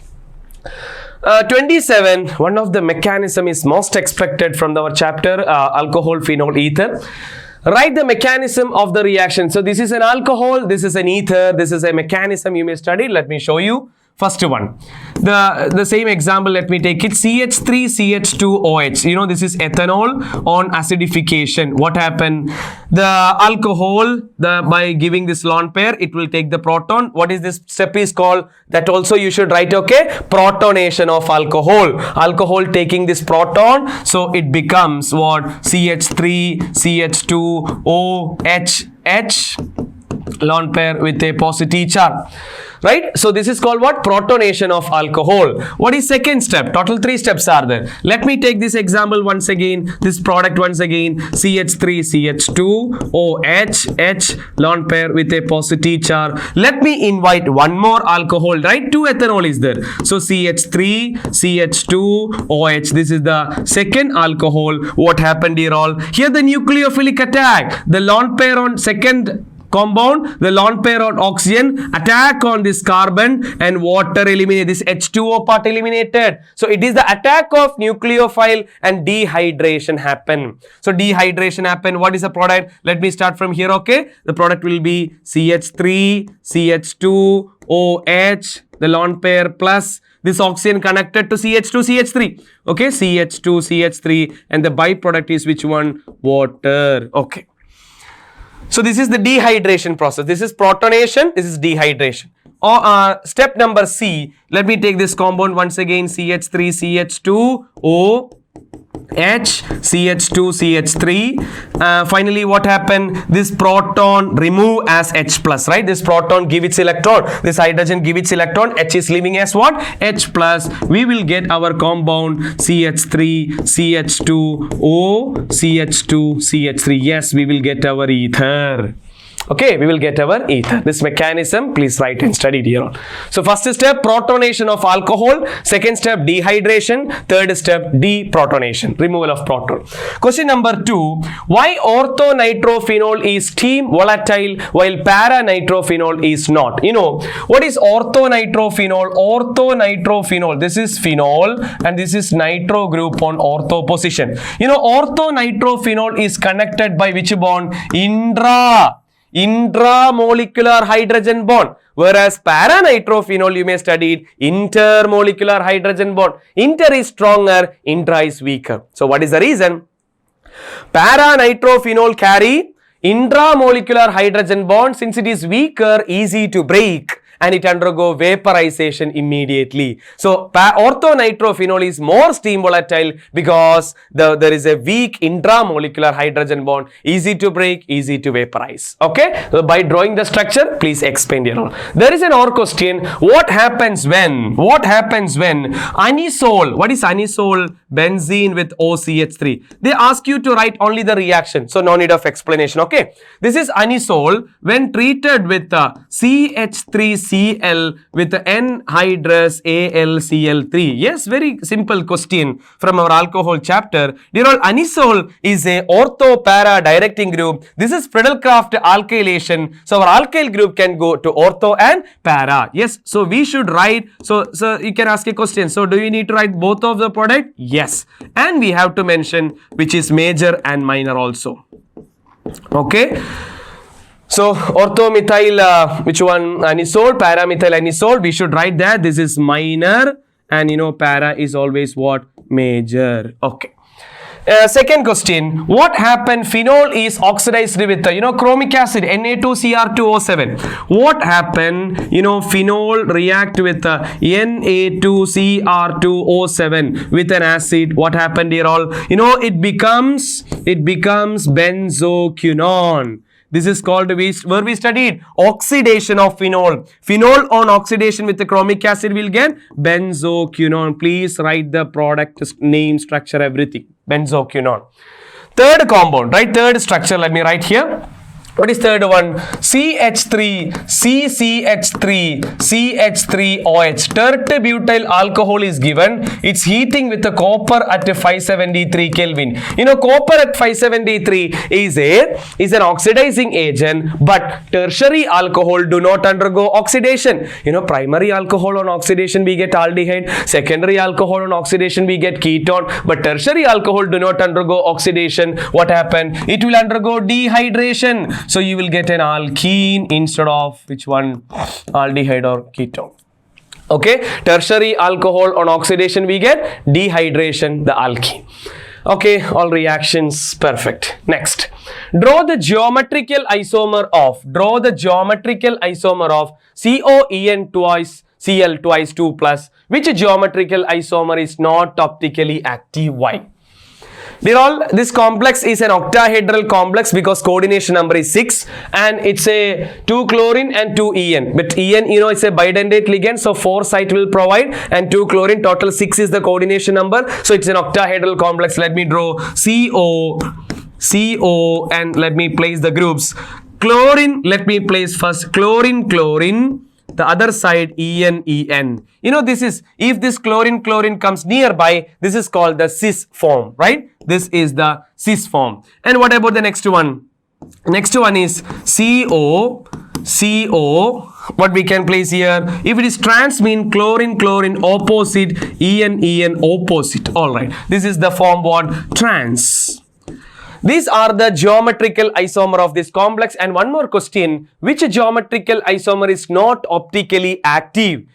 Speaker 1: 27. One of the mechanism is most expected from our chapter alcohol, phenol, ether. Write the mechanism of the reaction. So this is an alcohol, this is an ether, this is a mechanism you may study. Let me show you. First one, the same example, let me take it. CH3, CH2OH. You know, this is ethanol on acidification. What happened? The alcohol, by giving this lone pair, it will take the proton. What is this step is called? That also you should write, okay? Protonation of alcohol. Alcohol taking this proton. So it becomes what? CH3, CH2OH, H, lone pair with a positive charge. Right? So this is called what? Protonation of alcohol. What is second step? Total 3 steps are there. Let me take this example once again. This product once again. CH3, CH2OH, H, lone pair with a positive charge. Let me invite one more alcohol, right? 2 ethanol is there. So CH3, CH2OH. This is the second alcohol. What happened here all? Here the nucleophilic attack. The lone pair on second compound, the lone pair on oxygen attack on this carbon and water eliminate this H2O part eliminated. So it is the attack of nucleophile and dehydration happen. So dehydration happen. What is the product? Let me start from here, okay? The product will be CH3, CH2OH, the lone pair plus this oxygen connected to CH2, CH3. Okay, CH2, CH3 and the byproduct is which one? Water. Okay. So this is the dehydration process. This is protonation. This is dehydration. Step number C. Let me take this compound once again. CH3, CH2OH, CH2, CH3. Finally, what happened? This proton remove as H plus, right? This proton give its electron. This hydrogen give its electron. H is leaving as what? H plus. We will get our compound CH3, CH2O, CH2, CH3. Yes, we will get our ether. Okay, we will get our ether. This mechanism, please write and study it here on. So first step, protonation of alcohol. Second step, dehydration. Third step, deprotonation, removal of proton. Question number 2, why orthonitrophenol is steam volatile while paranitrophenol is not? You know, what is orthonitrophenol? Orthonitrophenol, this is phenol and this is nitro group on ortho position. You know, orthonitrophenol is connected by which bond? Intramolecular hydrogen bond, whereas paranitrophenol you may study it intermolecular hydrogen bond. Inter is stronger, intra is weaker. So what is the reason? Paranitrophenol carry intramolecular hydrogen bond. Since it is weaker, easy to break and it undergo vaporization immediately. So orthonitrophenol is more steam volatile because there is a weak intramolecular hydrogen bond, easy to break, easy to vaporize. Okay, so by drawing the structure, please explain here. There is an OR question. What happens when anisole, what is anisole? Benzene with OCH3. They ask you to write only the reaction, so no need of explanation. Okay, this is anisole when treated with CH3Cl with the anhydrous AlCl3. Yes, very simple question from our alcohol chapter. Dear all, anisole is a ortho-para directing group. This is Friedel-Crafts alkylation. So our alkyl group can go to ortho and para. Yes, so we should write. So you can ask a question. So do you need to write both of the product? Yes, and we have to mention which is major and minor also. Okay. So orthomethyl, which one? Anisole, paramethyl anisole. We should write that this is minor, and you know para is always what? Major. Okay. Second question, what happened? Phenol is oxidized with chromic acid Na2Cr2O7. What happened? Phenol react with Na2Cr2O7 with an acid. What happened here all? It becomes benzoquinone. This is called where we studied oxidation of phenol. Phenol on oxidation with the chromic acid will get benzoquinone. Please write the product name, structure, everything. Benzoquinone. Third compound, right? Third structure, let me write here. What is third one? CH3, CCH3, CH3OH. Tert-butyl alcohol is given. It's heating with the copper at 573 Kelvin. Copper at 573 is an oxidizing agent, but tertiary alcohol do not undergo oxidation. Primary alcohol on oxidation we get aldehyde. Secondary alcohol on oxidation we get ketone, but tertiary alcohol do not undergo oxidation. What happened? It will undergo dehydration. So you will get an alkene instead of which one? Aldehyde or ketone. Okay, tertiary alcohol on oxidation we get dehydration, the alkene. Okay, all reactions perfect. Next, draw the geometrical isomer of COEN twice Cl twice 2 plus. Which geometrical isomer is not optically active? Why? Dear all, this complex is an octahedral complex because coordination number is 6 and it's a 2 chlorine and 2 En. But En, it's a bidentate ligand, so 4 site will provide, and 2 chlorine, total 6 is the coordination number. So it's an octahedral complex. Let me draw CO, and let me place the groups. Chlorine, let me place first chlorine, the other side En. This is, if this chlorine comes nearby, this is called the cis form, right? This is the cis form. And what about the next one? Next one is CO. What we can place here? If it is trans, mean chlorine opposite, En opposite. All right. This is the form what? Trans. These are the geometrical isomer of this complex. And one more question, which geometrical isomer is not optically active?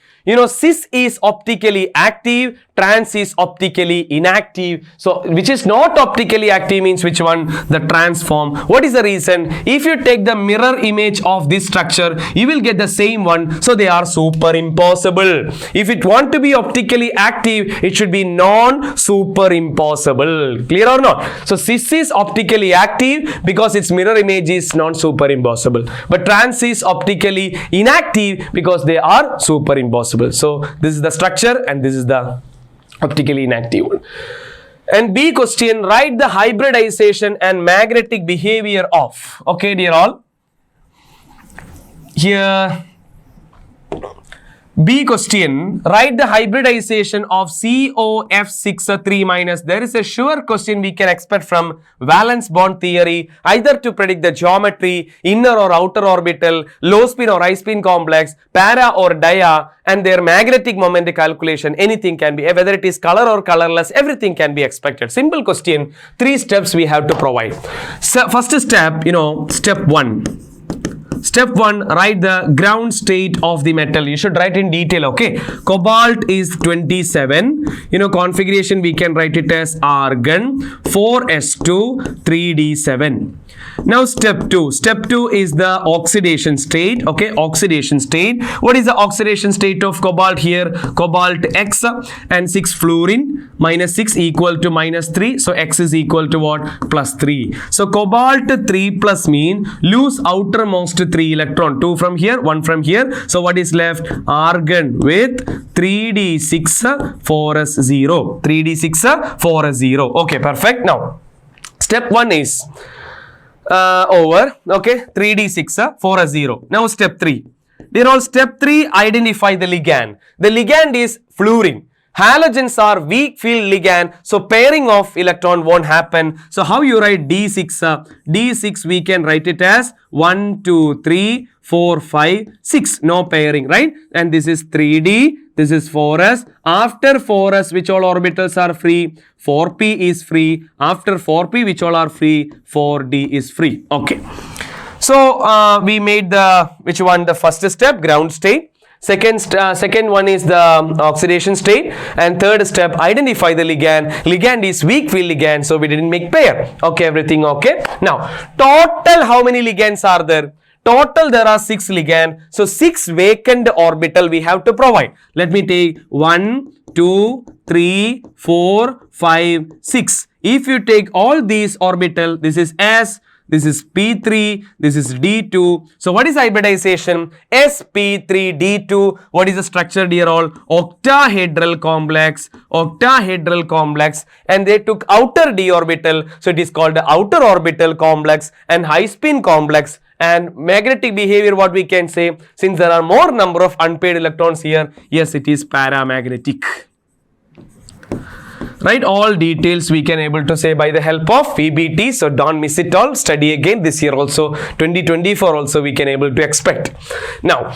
Speaker 1: Cis is optically active, trans is optically inactive. So, which is not optically active means which one? The trans form. What is the reason? If you take the mirror image of this structure, you will get the same one. So, they are superimposable. If it want to be optically active, it should be non-superimposable. Clear or not? So, cis is optically active because its mirror image is non-superimposable. But trans is optically inactive because they are superimposable. So, this is the structure and this is the optically inactive one. And B question, write the hybridization and magnetic behavior of. Okay, dear all. Here, B question, write the hybridization of COF6 3-. There is a sure question we can expect from valence bond theory, either to predict the geometry, inner or outer orbital, low spin or high spin complex, para or dia, and their magnetic moment calculation. Anything can be, whether it is color or colorless, everything can be expected. Simple question, 3 steps we have to provide. So first step, step 1. Step 1, write the ground state of the metal. You should write in detail, okay? Cobalt is 27. Configuration we can write it as argon, 4s2, 3d7. Now step 2. Step 2 is the oxidation state, okay? Oxidation state. What is the oxidation state of cobalt here? Cobalt X and 6 fluorine, minus 6 equal to minus 3. So X is equal to what? Plus 3. So cobalt 3 plus mean lose outermost 3 electron, 2 from here, 1 from here. So what is left? Argon with 3d6 4s0. 3d6 4s0. Okay, perfect. Now step 1 is over. Okay, 3d6 4s0. Now step 3. Dear all, step 3, identify the ligand. The ligand is fluorine. Halogens are weak field ligand, so pairing of electron won't happen. So how you write D6? D6 we can write it as 1, 2, 3, 4, 5, 6. No pairing, right? And this is 3D. This is 4s. After 4s, which all orbitals are free? 4p is free. After 4p, which all are free? 4d is free. Okay. So we made the, which one? The first step, ground state. Second one is the oxidation state, and third step, identify the ligand. Ligand is weak field ligand, so we didn't make pair. Okay, everything okay. Now, total how many ligands are there? Total there are 6 ligand. So 6 vacant orbital we have to provide. Let me take 1, 2, 3, 4, 5, 6. If you take all these orbital, this is S, this is P3, this is D2. So what is hybridization? sp3d2. What is the structure dear all? Octahedral complex. Octahedral complex. And they took outer d orbital. So it is called the outer orbital complex and high spin complex. And magnetic behavior, what we can say, since there are more number of unpaired electrons here, yes, it is paramagnetic. Right, all details we can able to say by the help of PBT, so don't miss it all. Study again this year also, 2024 also we can able to expect. Now,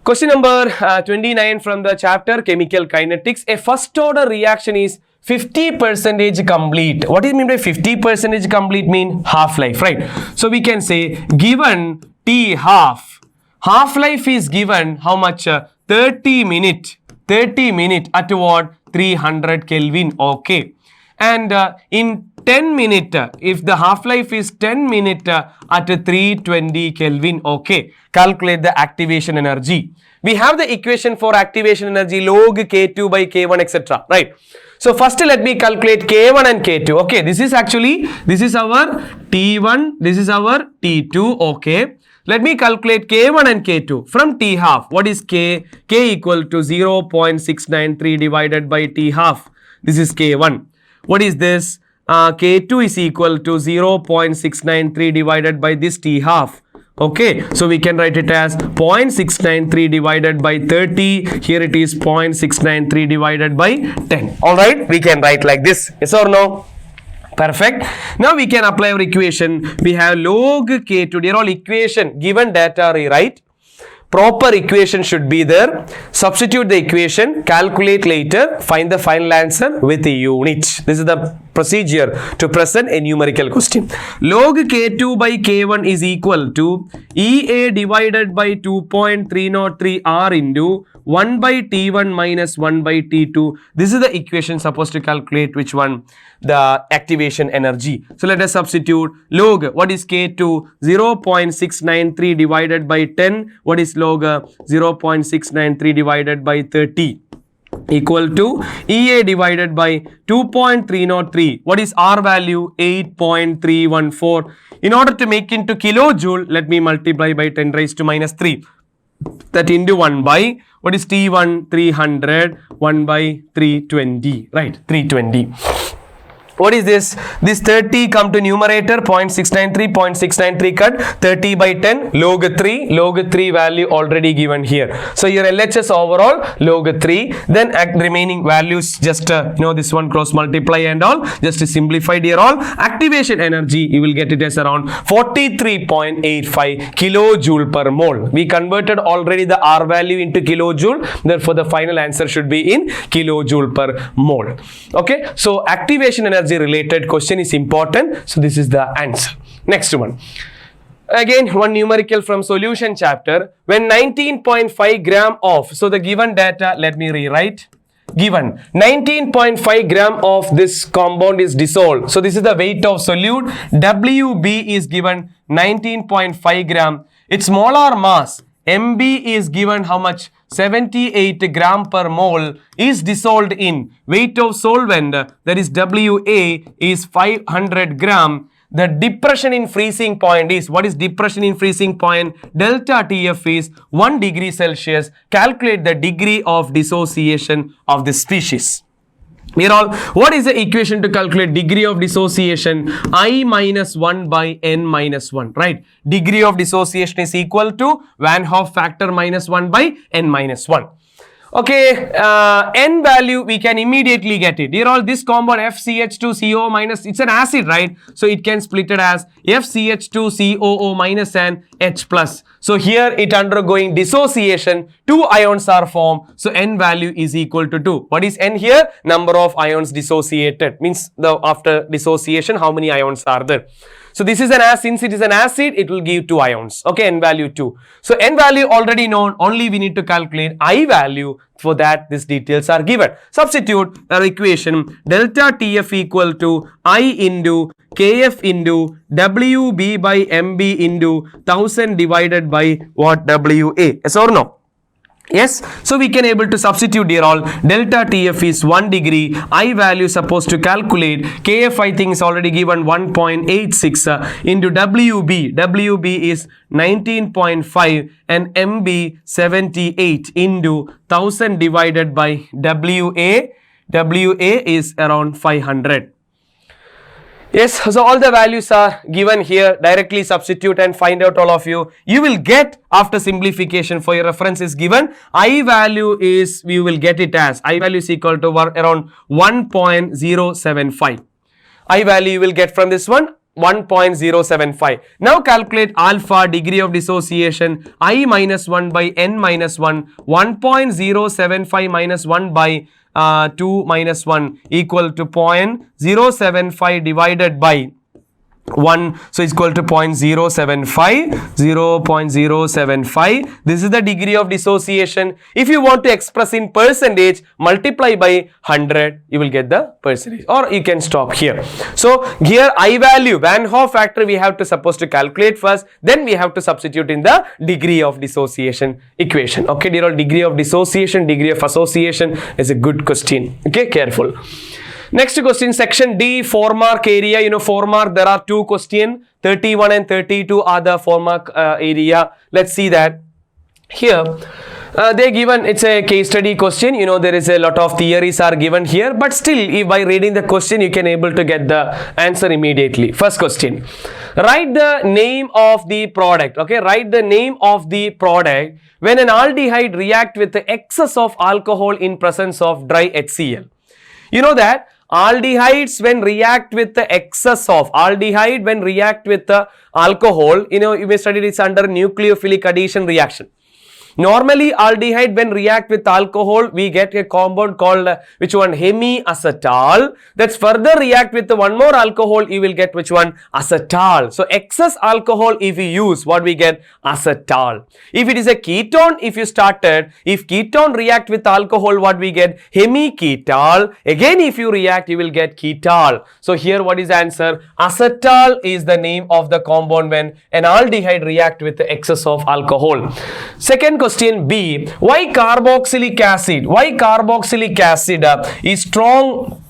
Speaker 1: question number 29 from the chapter chemical kinetics. A first order reaction is 50% complete. What do you mean by 50% complete? Mean half-life, right? So we can say given T half life is given how much? 30 minute at what? 300 Kelvin. Okay. And in 10 minute, if the half-life is 10 minute at 320 Kelvin. Okay. Calculate the activation energy. We have the equation for activation energy, log K2 by K1, etc. Right. So first let me calculate K1 and K2. Okay. This is our T1. This is our T2. Okay. Let me calculate K1 and K2 from T half. What is K? K equal to 0.693 divided by T half. This is K1. What is this? K2 is equal to 0.693 divided by this T half. Okay, so we can write it as 0.693 divided by 30. Here it is 0.693 divided by 10. Alright, we can write like this. Yes or no? Perfect. Now we can apply our equation. We have log K2. Dear all, equation, given data rewrite. Proper equation should be there. Substitute the equation, calculate later, find the final answer with the unit. This is the procedure to present a numerical question. Log K2 by K1 is equal to EA divided by 2.303 R into 1 by T1 minus 1 by T2. This is the equation supposed to calculate which one? The activation energy. So let us substitute log. What is K2? 0.693 divided by 10. What is log? 0.693 divided by 30 equal to EA divided by 2.303. What is R value? 8.314. In order to make into kilojoule, let me multiply by 10 raised to minus 3. That into 1 by, what is T1? 300, 1 by 320, right? 320. What is this? This 30 come to numerator, 0.693, 0.693 cut, 30 by 10, log 3 value already given here. So your LHS overall, log 3, then remaining values just, this one cross multiply and all, just to simplify here all. Activation energy, you will get it as around 43.85 kilojoule per mole. We converted already the R value into kilojoule, therefore the final answer should be in kilojoule per mole. Okay, so activation energy related question is important. So this is the answer. Next one. Again, one numerical from solution chapter. When 19.5 gram of, so the given data, let me rewrite. Given 19.5 gram of this compound is dissolved. So this is the weight of solute. WB is given 19.5 gram. Its molar mass MB is given how much? 78 gram per mole is dissolved in. Weight of solvent, that is WA, is 500 gram. The depression in freezing point is, what is depression in freezing point? Delta TF is 1 degree Celsius. Calculate the degree of dissociation of the species. Here all, what is the equation to calculate degree of dissociation? I minus 1 by N minus 1, right? Degree of dissociation is equal to Van Hoff factor minus 1 by N minus 1. Okay, N value we can immediately get it. Dear all, this compound FCH2CO minus, it's an acid, right? So it can split it as FCH2COO minus and H plus. So here it undergoing dissociation, 2 ions are formed. So N value is equal to 2. What is N here? Number of ions dissociated, means the after dissociation how many ions are there. So this is an acid, since it is an acid, it will give 2 ions. Okay, N value 2. So N value already known, only we need to calculate I value. For that, these details are given. Substitute our equation delta TF equal to I into KF into WB by MB into 1000 divided by what? WA. Yes or no? Yes, so we can able to substitute here all. Delta TF is 1 degree. I value supposed to calculate. KF I think is already given 1.86 into WB. WB is 19.5 and MB 78 into 1000 divided by WA. WA is around 500. Yes, so all the values are given here. Directly substitute and find out all of you. You will get after simplification, for your reference is given. I value is, we will get it as, I value is equal to around 1.075. I value you will get from this one 1.075. Now calculate alpha, degree of dissociation, I minus 1 by N minus 1, 1.075 minus 1 by 2 minus 1 equal to 0.075 divided by 1, so it's equal to 0.075, 0.075. This is the degree of dissociation. If you want to express in percentage, multiply by 100, you will get the percentage, or you can stop here. So here I value, Van Hoff factor we have to supposed to calculate first, then we have to substitute in the degree of dissociation equation. Okay, dear all, degree of dissociation, degree of association is a good question. Okay, careful. Next question, section D, 4 mark area. You know, 4 mark, there are 2 questions, 31 and 32 are the 4 mark area. Let's see that. Here, they given, it's a case study question. You know, there is a lot of theories are given here, but still, if by reading the question, you can able to get the answer immediately. First question, write the name of the product. Okay, write the name of the product when an aldehyde react with the excess of alcohol in presence of dry HCl. You know that aldehydes when react with the excess of aldehyde when react with the alcohol, you know, you may study this under nucleophilic addition reaction. Normally, aldehyde when react with alcohol, we get a compound called which one? Hemiacetal. That's further react with one more alcohol, you will get which one? Acetal. So excess alcohol if you use, what we get? Acetal. If it is a ketone, if you started, if ketone react with alcohol, what we get? Hemiketal. Again, if you react, you will get ketal. So here, what is the answer? Acetal is the name of the compound when an aldehyde react with the excess of alcohol. Second question B, why carboxylic acid? Why carboxylic acid is strong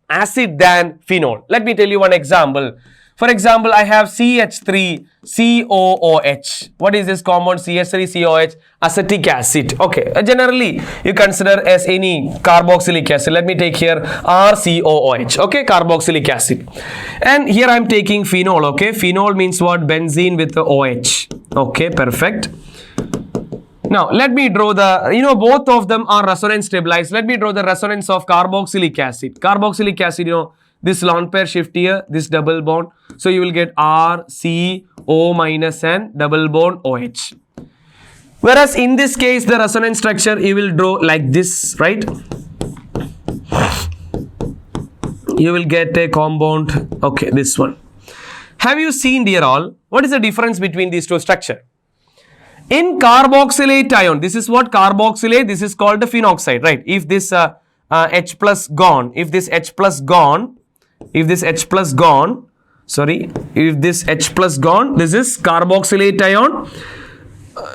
Speaker 1: acid than phenol? Let me tell you one example. For example, I have CH3COOH. What is this compound? CH3COOH, acetic acid. Okay, generally you consider as any carboxylic acid. Let me take here RCOOH. Okay, carboxylic acid. And here I am taking phenol. Okay, phenol means what? Benzene with the OH. Okay, perfect. Now, let me draw the, you know, both of them are resonance stabilized. Let me draw the resonance of carboxylic acid. Carboxylic acid, you know, this lone pair shift here, this double bond. So, you will get RCO minus and double bond OH. Whereas, in this case, the resonance structure, you will draw like this, right? You will get a compound, okay, this one. Have you seen, dear all, what is the difference between these two structures? In carboxylate ion, this is what carboxylate, this is called the phenoxide, right? If this H plus gone, if this H plus gone, if this H plus gone, sorry, if this H plus gone, this is carboxylate ion.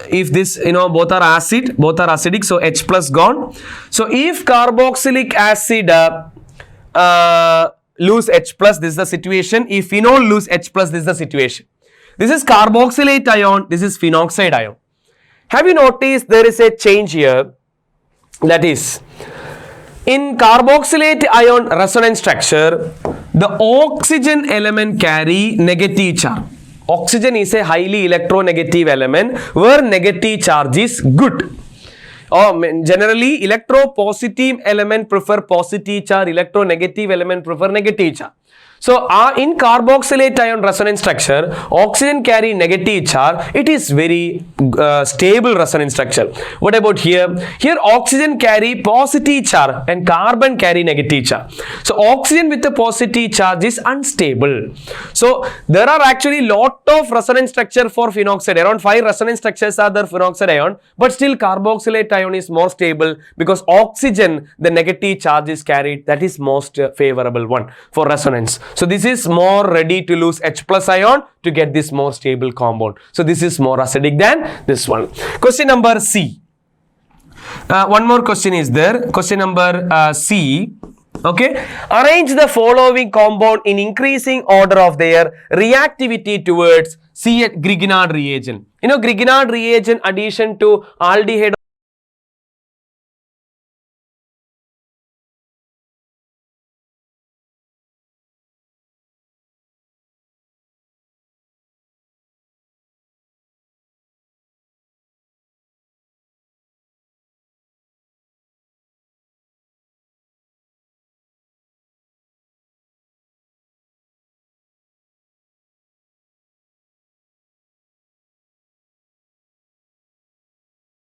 Speaker 1: If this, you know, both are acid, both are acidic, so H plus gone. So if carboxylic acid lose H plus, this is the situation. If phenol lose H plus, this is the situation. This is carboxylate ion, this is phenoxide ion. Have you noticed there is a change here? That is, in carboxylate ion resonance structure, the oxygen element carry negative charge. Oxygen is a highly electronegative element where negative charge is good. generally electropositive element prefer positive charge, electronegative element prefer negative charge. So in carboxylate ion resonance structure, oxygen carry negative charge. It is very stable resonance structure. What about here? Here oxygen carry positive charge and carbon carry negative charge. So oxygen with the positive charge is unstable. So there are actually lot of resonance structure for phenoxide. Around 5 resonance structures are there for phenoxide ion, but still carboxylate ion is more stable because oxygen, the negative charge is carried. That is most favorable one for resonance. So this is more ready to lose H plus ion to get this more stable compound. So this is more acidic than this one. Question number C. One more question is there. Question number C. Okay. Arrange the following compound in increasing order of their reactivity towards Grignard reagent. You know, Grignard reagent addition to aldehyde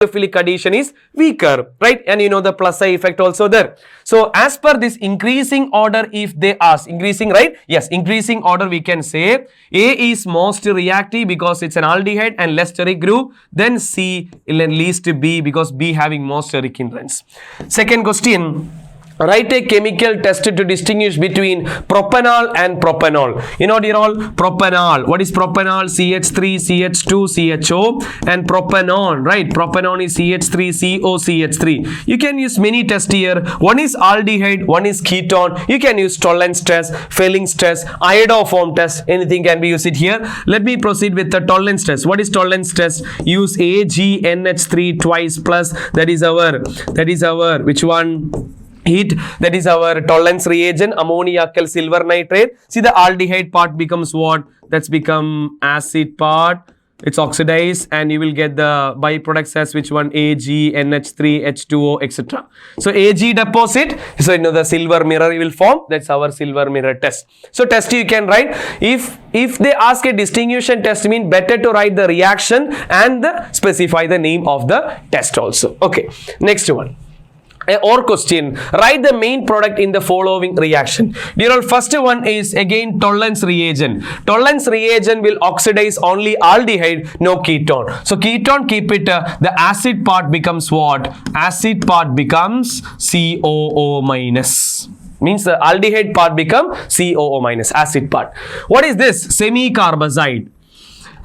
Speaker 1: hydrophilic addition is weaker, right? And you know the plus I effect also there. So as per this increasing order, if they ask increasing, right? Yes, increasing order we can say A is most reactive because it's an aldehyde and less steric group. Then C least to B because B having more steric hindrance. Second question. Write a chemical test to distinguish between propanol and propanol. You know, dear all, propanol. What is propanol? CH3, CH2, CHO, and propanol, right? Propanol is CH3, CO, CH3. You can use many tests here. One is aldehyde, one is ketone. You can use Tollens test, Felling's test, iodoform test. Anything can be used here. Let me proceed with the Tollens test. What is Tollens test? Use AgNH3 twice plus. That is our which one? Heat, that is our Tollens reagent, ammoniacal silver nitrate. See, the aldehyde part becomes what? That's become acid part. It's oxidized and you will get the byproducts as which one? AgNH3, H2O, etc. So Ag deposit, so you know the silver mirror will form. That's our silver mirror test. So test you can write. If they ask a distinguishing test, mean better to write the reaction and specify the name of the test also. Okay, next one. Or question, write the main product in the following reaction. Dear all, first one is again Tollens reagent. Tollens reagent will oxidize only aldehyde, no ketone. So ketone, keep it, the acid part becomes what? Acid part becomes COO minus. Means the aldehyde part become COO minus, acid part. What is this? Semi-carbazide.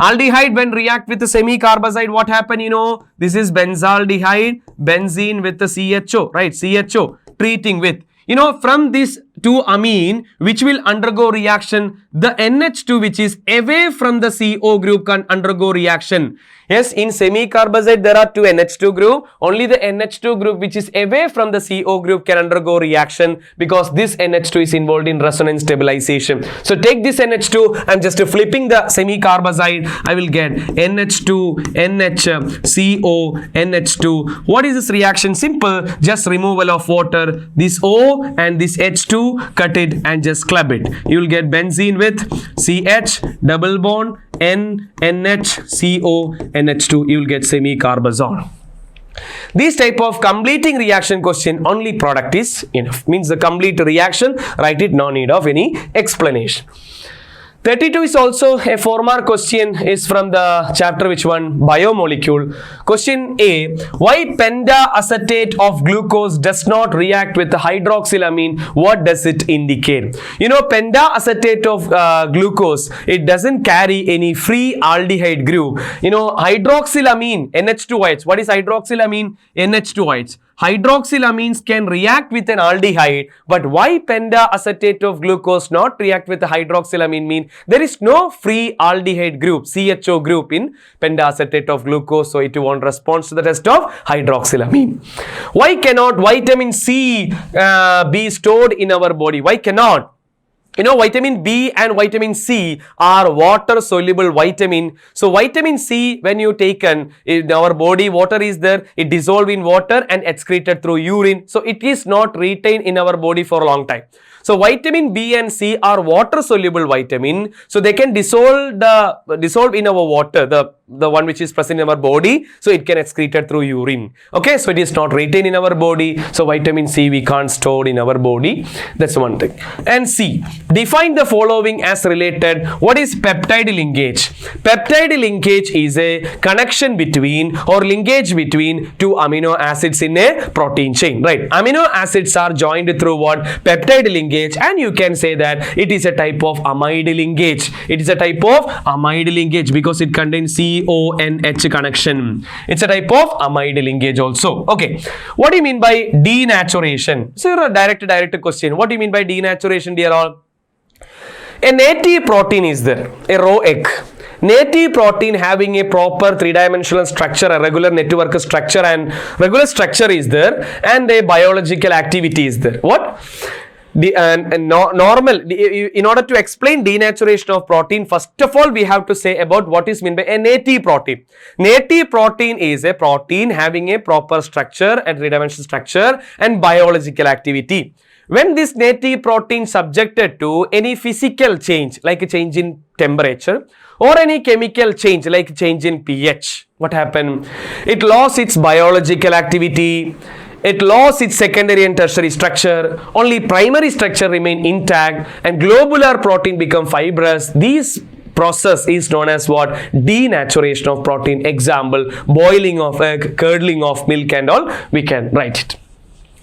Speaker 1: Aldehyde when react with the semi-carbazide, what happen? You know, this is benzaldehyde, benzene with the CHO, right? CHO treating with. You know, from this two amine which will undergo reaction, the NH2 which is away from the CO group can undergo reaction. Yes, in semi-carbazide there are two NH2 group. Only the NH2 group which is away from the CO group can undergo reaction because this NH2 is involved in resonance stabilization. So take this NH2, I'm just flipping the semi-carbazide, I will get NH2, NH, CO, NH2. What is this reaction? Simple, just removal of water. This O and this H2, cut it and just club it. You will get benzene with CH, double bond, N, NH, CO, NH2. You will get semi-carbazole. This type of completing reaction question, only product is enough. Means the complete reaction, write it, no need of any explanation. 32 is also a 4-mark question, is from the chapter which one? Biomolecule. Question A. Why pentacetate of glucose does not react with the hydroxylamine? What does it indicate? You know, pentacetate of glucose, it doesn't carry any free aldehyde group. You know, hydroxylamine, NH2OH. What is hydroxylamine? NH2OH. Hydroxylamines can react with an aldehyde, but why pentacetate of glucose not react with the hydroxylamine? Mean there is no free aldehyde group, CHO group in pentacetate of glucose, so it won't respond to the test of hydroxylamine. Why cannot vitamin C be stored in our body? Why cannot? You know, vitamin B and vitamin C are water soluble vitamin. So vitamin C, when you taken in our body, water is there, it dissolve in water and excreted through urine. So it is not retained in our body for a long time. So vitamin B and C are water soluble vitamin. So they can dissolve in our water, the one which is present in our body. So it can excreted through urine. Okay, so it is not retained in our body. So vitamin C we can't store in our body. That's one thing. And C, define the following as related. What is peptide linkage? Peptide linkage is a connection between or linkage between two amino acids in a protein chain, right? Amino acids are joined through what? Peptide linkage, and you can say that it is a type of amide linkage. It is a type of amide linkage because it contains CONH connection. It's a type of amide linkage also. Okay, what do you mean by denaturation? So a direct question. What do you mean by denaturation, dear all? A native protein is there, a raw egg. Native protein having a proper three-dimensional structure, a regular network structure, and regular structure is there, and a biological activity is there. What? In order to explain denaturation of protein, first of all we have to say about what is meant by a native protein. Native protein is a protein having a proper structure and three-dimensional structure and biological activity. When this native protein subjected to any physical change like a change in temperature or any chemical change like change in pH, what happened? It lost its biological activity. It lost its secondary and tertiary structure. Only primary structure remain intact and globular protein become fibrous. This process is known as what? Denaturation of protein. Example, boiling of egg, curdling of milk and all, we can write it.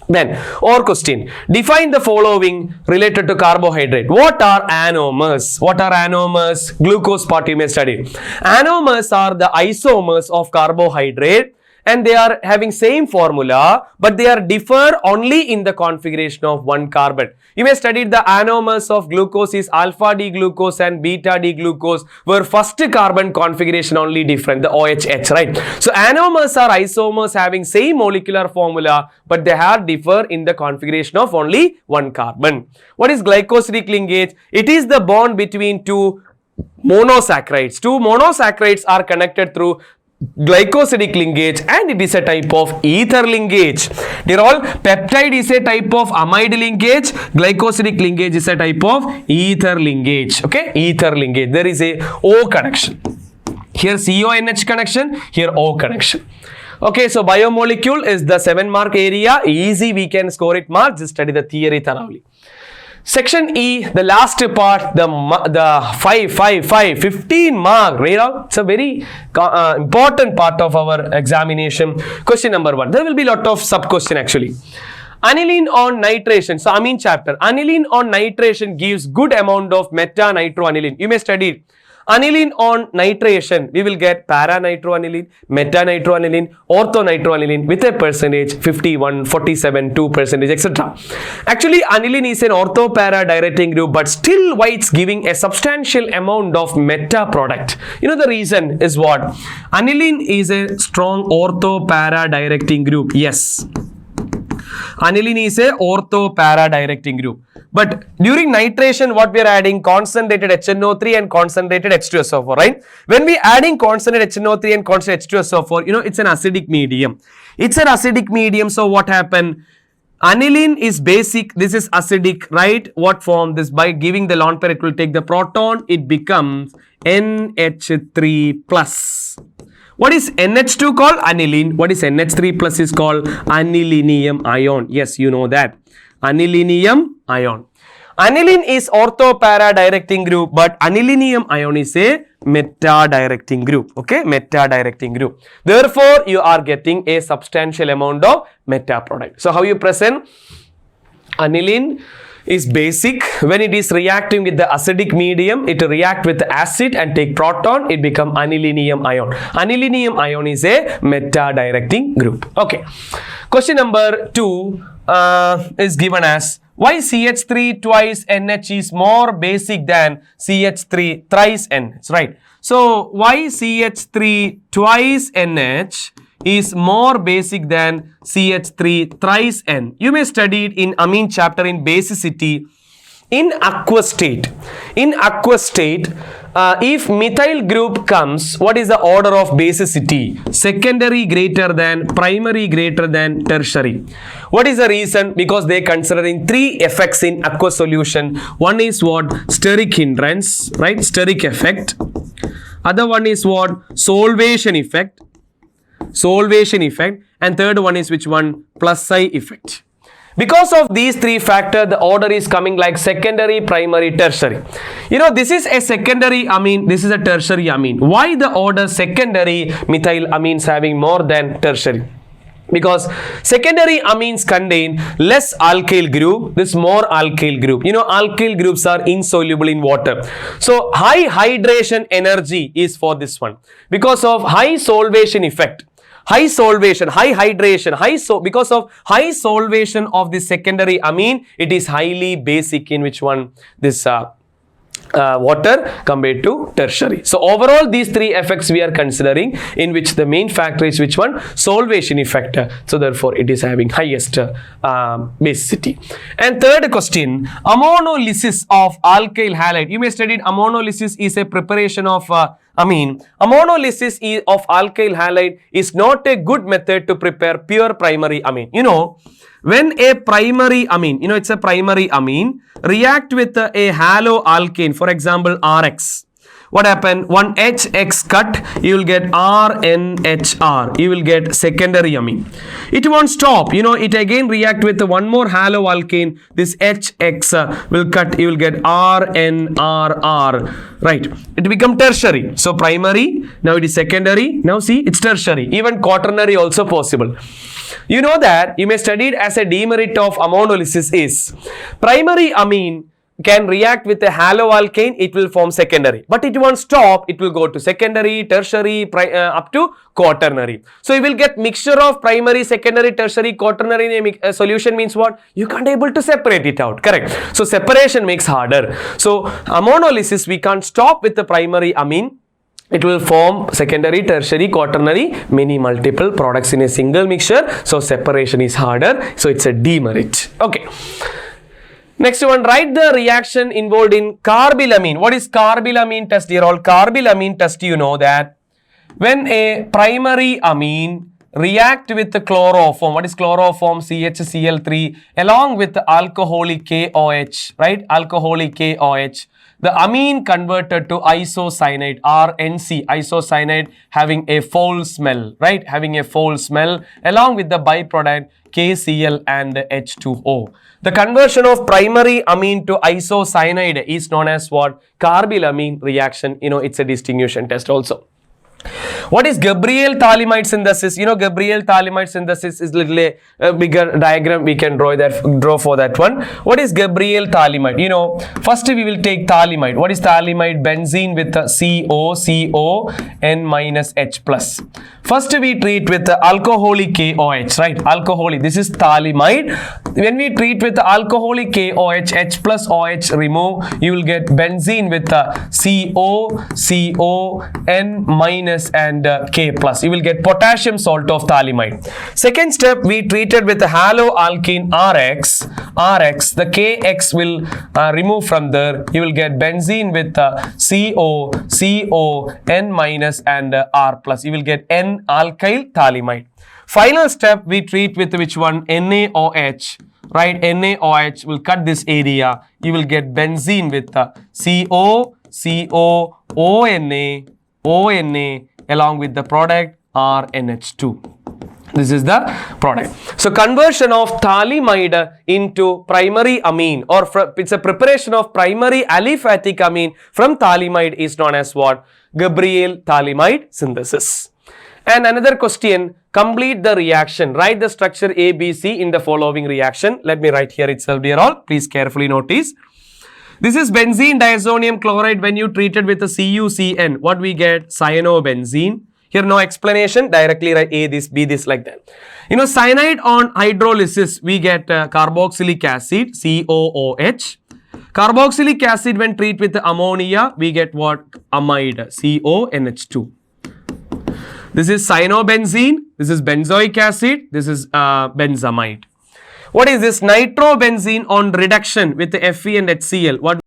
Speaker 1: Then, or question, define the following related to carbohydrate. What are anomers? What are anomers? Glucose part you may study. Anomers are the isomers of carbohydrate, and they are having same formula, but they are differ only in the configuration of one carbon. You may study the anomers of glucose is alpha D glucose and beta D glucose, where first carbon configuration only different, the OH, right? So anomers are isomers having same molecular formula, but they have differ in the configuration of only one carbon. What is glycosidic linkage? It is the bond between two monosaccharides. Two monosaccharides are connected through glycosidic linkage, and it is a type of ether linkage. Dear all, peptide is a type of amide linkage, glycosidic linkage is a type of ether linkage. Okay, ether linkage. There is a O connection. Here CONH connection, here O connection. Okay, so biomolecule is the 7-mark area. Easy, we can score it mark. Just study the theory thoroughly. Section E, the last part, the 15 mark, right? It's a very important part of our examination. Question number 1. There will be a lot of sub-question actually. Aniline on nitration. So, amine chapter. Aniline on nitration gives good amount of meta-nitroaniline. You may study it. Aniline on nitration, we will get para-nitroaniline, meta-nitroaniline, ortho-nitroaniline with a percentage 51, 47, 2%, etc. Actually, aniline is an ortho-para directing group, but still why it's giving a substantial amount of meta product. You know the reason is what? Aniline is a strong ortho-para directing group. Yes. Aniline is a ortho-para directing group. But during nitration, what we are adding? Concentrated HNO3 and concentrated H2SO4, right? When we adding concentrated HNO3 and concentrated H2SO4, you know, it's an acidic medium. It's an acidic medium, so what happened? Aniline is basic, this is acidic, right? What form? This by giving the lone pair, it will take the proton, it becomes NH3 plus. What is NH2 called? Aniline. What is NH3 plus is called anilinium ion. Yes, you know that. Anilinium ion. Aniline is ortho-para directing group, but anilinium ion is a meta-directing group. Okay, meta-directing group. Therefore, you are getting a substantial amount of meta product. So, how you present? Aniline is basic. When it is reacting with the acidic medium, it react with the acid and take proton, it become anilinium ion. Anilinium ion is a meta-directing group. Okay. Question number 2 is given as, why CH3 twice NH is more basic than CH3 thrice NH, right? So, why CH3 twice NH is more basic than CH3 thrice N? You may study it in amine chapter in basicity. in aqueous state, if methyl group comes, what is the order of basicity? Secondary greater than, primary greater than, tertiary. What is the reason? Because they considering three effects in aqueous solution. One is what? Steric hindrance, right? Steric effect. Other one is what? Solvation effect. And third one is which one? Plus psi effect. Because of these three factors, the order is coming like secondary, primary, tertiary. You know, this is a secondary amine, this is a tertiary amine. Why the order secondary methyl amines having more than tertiary? Because secondary amines contain less alkyl group, this more alkyl group. You know, alkyl groups are insoluble in water. So, high hydration energy is for this one. Because of high solvation effect. High solvation, high hydration, because of high solvation of the secondary amine, it is highly basic in which one? This water compared to tertiary. So overall these three effects we are considering, in which the main factor is which one? Solvation effect. So therefore it is having highest basicity. And third question, ammonolysis of alkyl halide. You may study ammonolysis is a preparation of amine. Ammonolysis of alkyl halide is not a good method to prepare pure primary amine. You know, when a primary amine, you know, it's a primary amine, react with a haloalkane, for example, RX. What happened? One HX cut, you will get RNHR. You will get secondary amine. It won't stop. You know, it again react with one more haloalkane. This HX will cut. You will get RNRR. Right. It become tertiary. So primary. Now it is secondary. Now see, it's tertiary. Even quaternary also possible. You know that you may study it as a demerit of ammonolysis is primary amine can react with a haloalkane, it will form secondary. But it won't stop, it will go to secondary, tertiary, up to quaternary. So you will get mixture of primary, secondary, tertiary, quaternary in a solution means what? You can't able to separate it out, correct? So separation makes harder. So ammonolysis, we can't stop with the primary amine. It will form secondary, tertiary, quaternary, many multiple products in a single mixture. So separation is harder. So it's a demerit. Okay. Next one, write the reaction involved in carbylamine. What is carbylamine test, dear all? Carbylamine test, you know that when a primary amine react with the chloroform, what is chloroform? CHCl3 along with the alcoholic KOH, right? Alcoholic KOH. The amine converted to isocyanate, RNC, isocyanate having a foul smell, right? Having a foul smell along with the byproduct KCl and H2O. The conversion of primary amine to isocyanide is known as what? Carbylamine reaction. You know, it's a distinguishing test also. What is Gabriel-Thalamide synthesis? You know, Gabriel-Thalamide synthesis is little a bigger diagram we can draw for that one. What is Gabriel-Thalamide? You know, first we will take thalamide. What is thalamide? Benzene with CO, N minus H plus. First we treat with the alcoholic KOH, right? Alcoholic, this is thalamide. When we treat with the alcoholic KOH, H plus OH remove, you will get benzene with CO, N minus and K plus. You will get potassium salt of thalamide. Second step, we treated with the haloalkane RX. The KX will remove from there. You will get benzene with CO, N minus and R plus. You will get N alkyl thalamide. Final step, we treat with which one? NaOH. Right, NaOH will cut this area. You will get benzene with CO, ONA along with the product RNH2. This is the product. So conversion of thalamide into primary amine, or it's a preparation of primary aliphatic amine from thalamide is known as what? Gabriel-Thalamide synthesis. And another question, complete the reaction. Write the structure ABC in the following reaction. Let me write here itself, dear all. Please carefully notice. This is benzene diazonium chloride. When you treat it with a CuCN, what we get? Cyanobenzene. Here no explanation, directly write A this, B this, like that. You know, cyanide on hydrolysis, we get carboxylic acid, COOH. Carboxylic acid when treat with the ammonia, we get what? Amide, CONH2. This is cyanobenzene, this is benzoic acid, this is benzamide. What is this? Nitrobenzene on reduction with the Fe and HCl. What?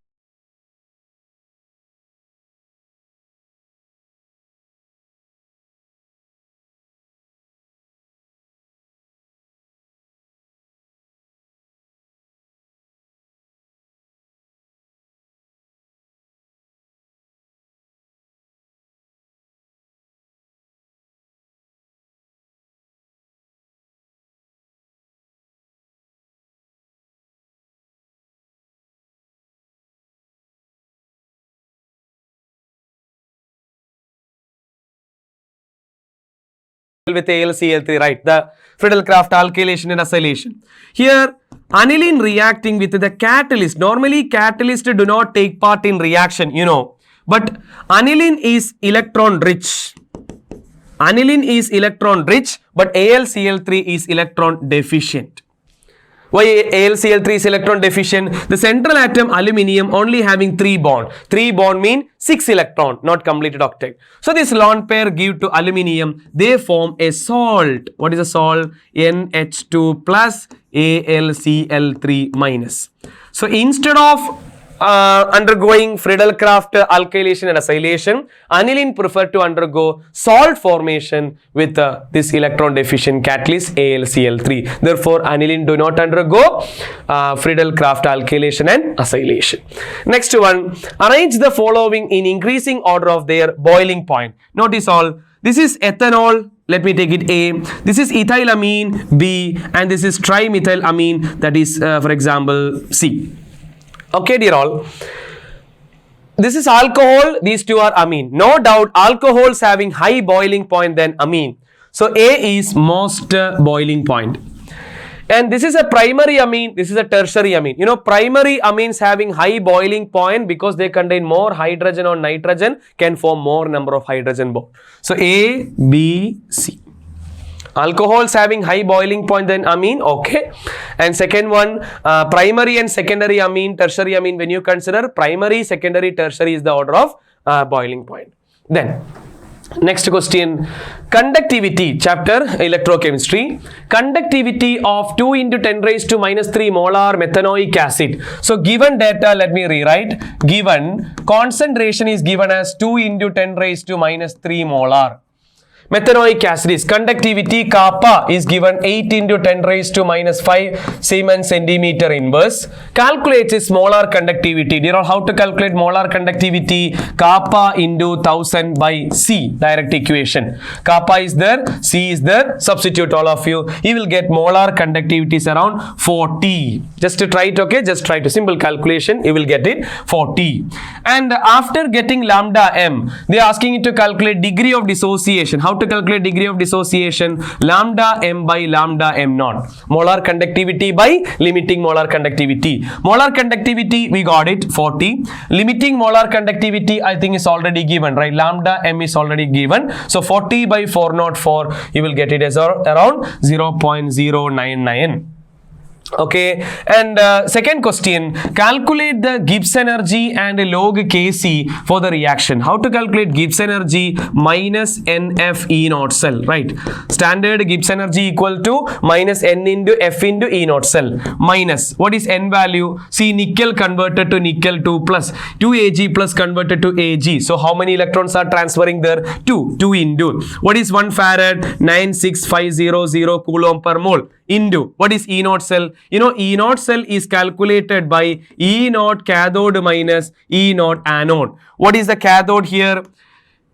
Speaker 1: With AlCl3, right? The Friedel-Crafts alkylation and acylation. Here, aniline reacting with the catalyst. Normally, catalysts do not take part in reaction, you know. But aniline is electron rich. Aniline is electron rich, but AlCl3 is electron deficient. Why AlCl3 is electron deficient? The central atom aluminium only having 3 bond. 3 bond mean 6 electron, not completed octet. So this lone pair give to aluminium, they form a salt. What is a salt? NH2 plus AlCl3 minus. So instead of undergoing Friedel-Crafts alkylation and acylation, aniline prefer to undergo salt formation with this electron deficient catalyst AlCl3. Therefore, aniline do not undergo Friedel-Crafts alkylation and acylation. Next one, arrange the following in increasing order of their boiling point. Notice all. This is ethanol. Let me take it A. This is ethylamine B, and this is trimethylamine. That is, for example, C. Okay, dear all. This is alcohol. These two are amine. No doubt, alcohols having high boiling point than amine. So A is most boiling point. And this is a primary amine. This is a tertiary amine. You know, primary amines having high boiling point because they contain more hydrogen or nitrogen can form more number of hydrogen bond. So A, B, C. Alcohols having high boiling point than amine, okay. And second one, primary and secondary amine, tertiary amine, when you consider primary, secondary, tertiary is the order of boiling point. Then, next question, conductivity, chapter electrochemistry. Conductivity of 2 into 10 raised to minus 3 molar methanoic acid. So, given data, let me rewrite. Given concentration is given as 2 into 10 raised to minus 3 molar. Methanoic acid is conductivity kappa is given 8 into 10 raised to minus 5 Siemens centimeter inverse. Calculates its molar conductivity. Do you know how to calculate molar conductivity? Kappa into 1000 by C. Direct equation. Kappa is there, C is there. Substitute all of you. You will get molar conductivity is around 40. Just to try it, okay? Just try to simple calculation. You will get it 40. And after getting lambda m, they are asking you to calculate degree of dissociation. How to calculate degree of dissociation? Lambda m by lambda m naught. Molar conductivity by limiting molar conductivity. Molar conductivity we got it 40. Limiting molar conductivity I think is already given, right? Lambda m is already given. So 40 by 404 you will get it as around 0.099. Okay, and second question, calculate the Gibbs energy and log Kc for the reaction. How to calculate Gibbs energy? Minus NF E naught cell, right? Standard Gibbs energy equal to minus N into F into E naught cell. Minus, what is N value? See, nickel converted to nickel 2 plus 2 Ag plus converted to Ag. So how many electrons are transferring there? 2 into, what is 1 farad? 96500 coulomb per mole. Into, what is E naught cell? You know, E naught cell is calculated by E naught cathode minus E naught anode. What is the cathode here?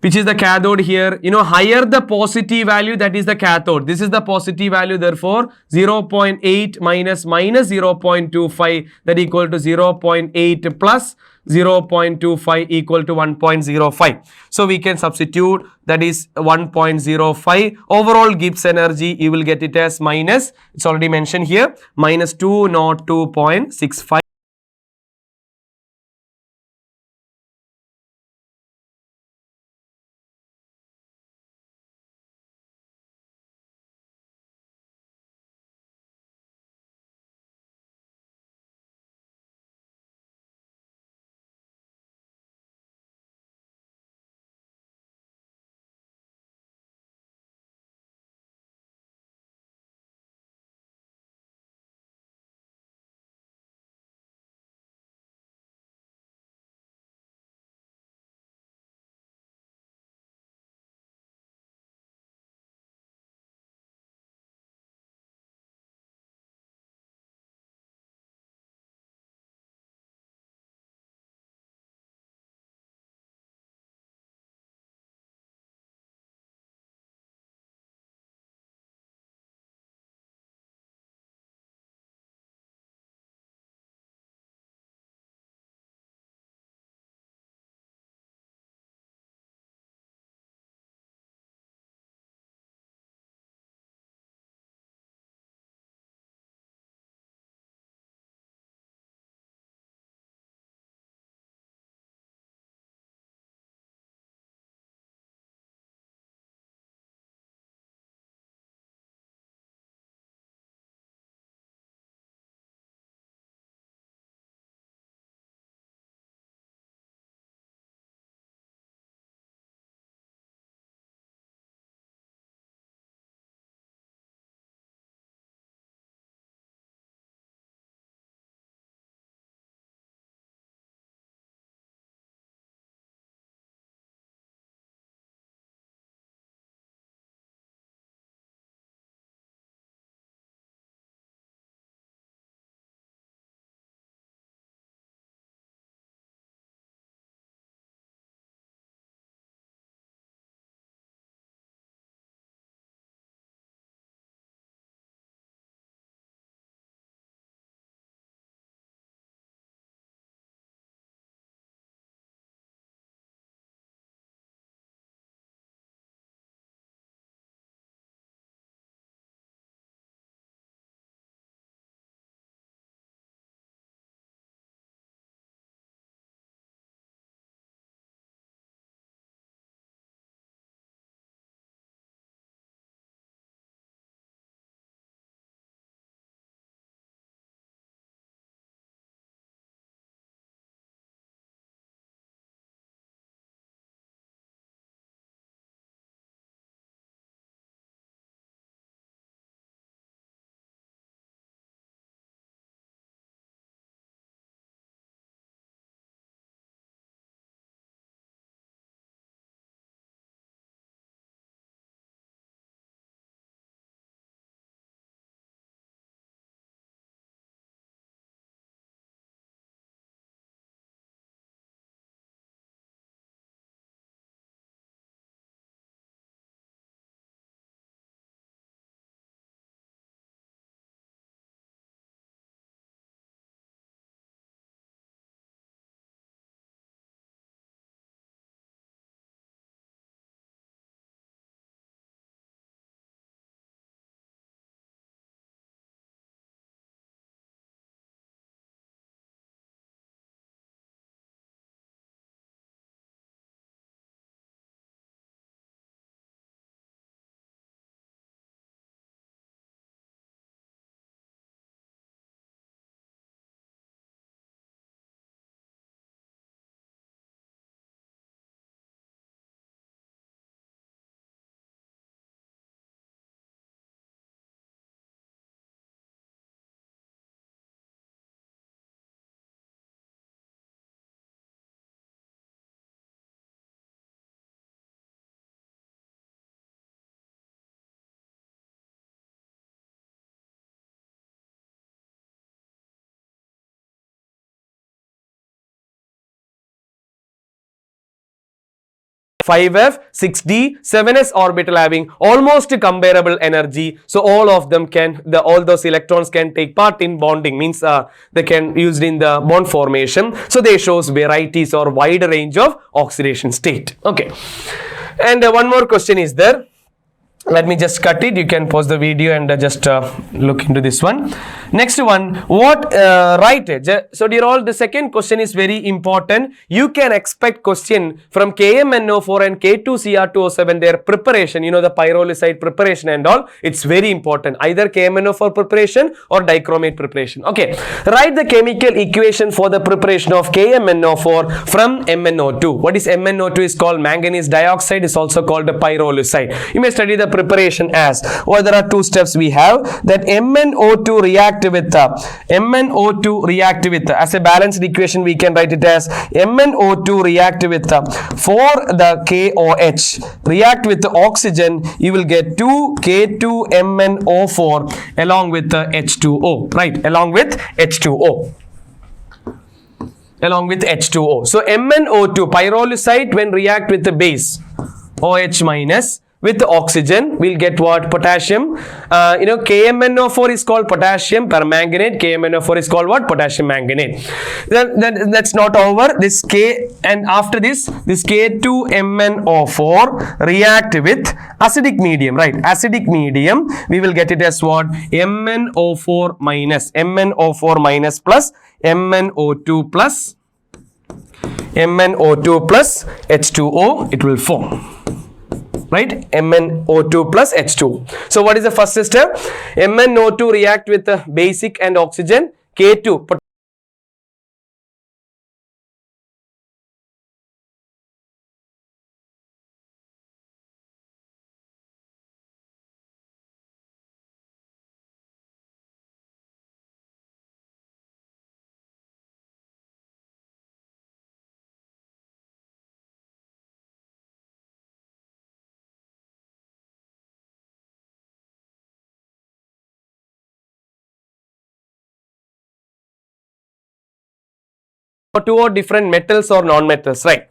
Speaker 1: Which is the cathode here? You know, higher the positive value, that is the cathode. This is the positive value, therefore 0.8 minus 0.25, that equal to 0.8 plus 0.25 equal to 1.05. So we can substitute, that is 1.05. Overall Gibbs energy, you will get it as minus, it's already mentioned here, minus 202.65. 5f, 6d, 7s orbital having almost comparable energy. So all of them can, all those electrons can take part in bonding, means they can used in the bond formation. So they shows varieties or wide range of oxidation state. Okay. And one more question is there. Let me just cut it. You can pause the video and just look into this one. Next one, what write it. So dear all, the second question is very important. You can expect question from KMNO4 and K2Cr2O7, their preparation, you know, the pyrolusite preparation and all. It's very important. Either KMNO4 preparation or dichromate preparation. Okay. Write the chemical equation for the preparation of KMNO4 from MnO2. What is MnO2 is called manganese dioxide, is also called the pyrolusite. You may study the preparation as, or there are two steps we have, that MnO2 react with as a balanced equation we can write it as MnO2 react with for the KOH react with the oxygen, you will get 2K2MnO4 along with the H2O, right, along with H2O. So MnO2 pyrolusite when react with the base OH minus with the oxygen, we'll get what? Potassium. You know, KMNO4 is called potassium permanganate. KMNO4 is called what? Potassium manganate. Then that's not over. This K, and after this K2MnO4 react with acidic medium, right? Acidic medium, we will get it as what? MnO4 minus plus MnO2 plus H2O, it will form. Right, MnO2 plus H2. So what is the first step? MnO2 react with the basic and oxygen. K2 or different metals or non-metals, right?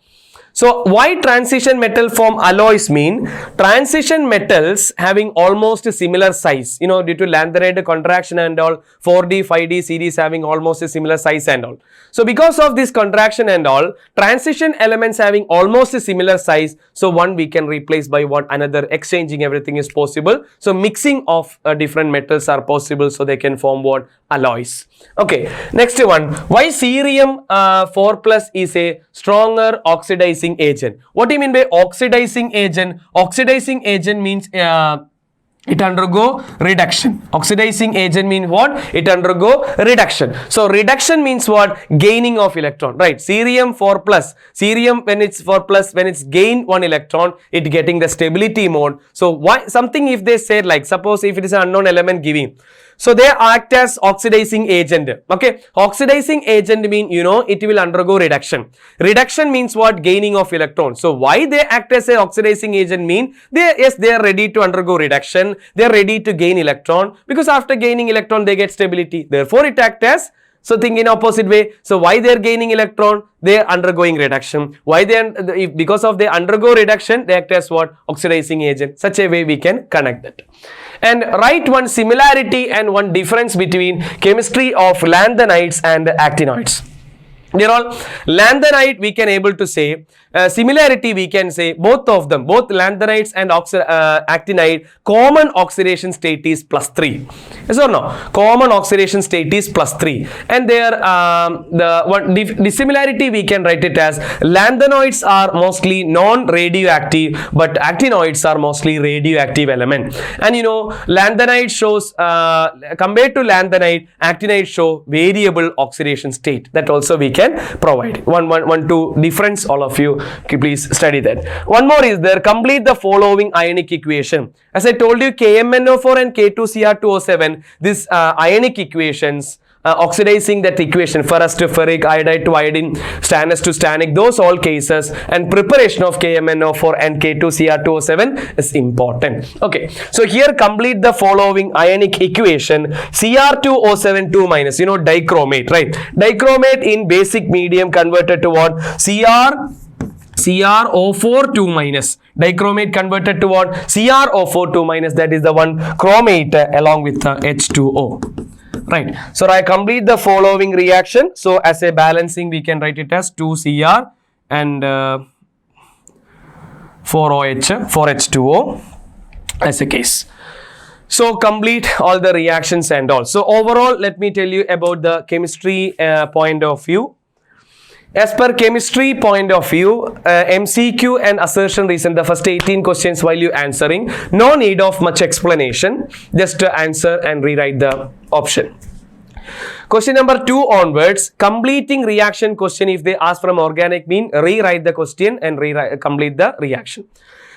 Speaker 1: So why transition metal form alloys mean? Transition metals having almost a similar size, you know, due to lanthanide contraction and all, 4D, 5D series having almost a similar size and all. So because of this contraction and all, transition elements having almost a similar size, so one we can replace by one another, exchanging everything is possible. So mixing of different metals are possible, so they can form what? Alloys. Okay, next one, why cerium 4 plus is a stronger oxidizing agent? What do you mean by oxidizing agent? Oxidizing agent means it undergo reduction. Oxidizing agent means what? It undergo reduction. So reduction means what? Gaining of electron, right? Cerium 4 plus. Cerium when it's 4 plus, when it's gain 1 electron, it getting the stability mode. So why something if they say like, suppose if it is an unknown element giving, so they act as oxidizing agent. Okay, oxidizing agent mean, you know, it will undergo reduction. Reduction means what? Gaining of electron. So why they act as a oxidizing agent mean they are ready to undergo reduction. They are ready to gain electron, because after gaining electron they get stability. Therefore it act as, so think in opposite way. So why they are gaining electron? They are undergoing reduction. Why they because of they undergo reduction, they act as what? Oxidizing agent. Such a way we can connect that. And write one similarity and one difference between chemistry of lanthanides and actinoids. Dear all, lanthanide we can able to say, similarity we can say both of them, both lanthanides and actinide, common oxidation state is +3. Yes or no? Common oxidation state is +3. And there the similarity we can write it as lanthanoids are mostly non-radioactive, but actinoids are mostly radioactive element. And you know, lanthanide shows compared to lanthanide, actinide show variable oxidation state. That also we can provide. Two difference, all of you please study that. One more is there, complete the following ionic equation. As I told you, KMNO4 and K2Cr2O7, this ionic equations, oxidizing that equation, ferrous to ferric, iodide to iodine, stannous to stannic, those all cases, and preparation of KMNO4 and K2Cr2O7 is important. Okay, so here complete the following ionic equation. Cr2O7 2 minus, you know, dichromate, right? Dichromate in basic medium converted to what? CrO4 2 minus. Dichromate converted to what? CrO4 2 minus. That is the one chromate along with the H2O. Right. So I complete the following reaction. So as a balancing, we can write it as 2Cr and 4OH, 4H2O as a case. So complete all the reactions and all. So overall, let me tell you about the chemistry point of view. As per chemistry point of view, MCQ and assertion reason, the first 18 questions while you answering, no need of much explanation, just to answer and rewrite the option. Question number 2 onwards, completing reaction question. If they ask from organic mean, rewrite the question and complete the reaction.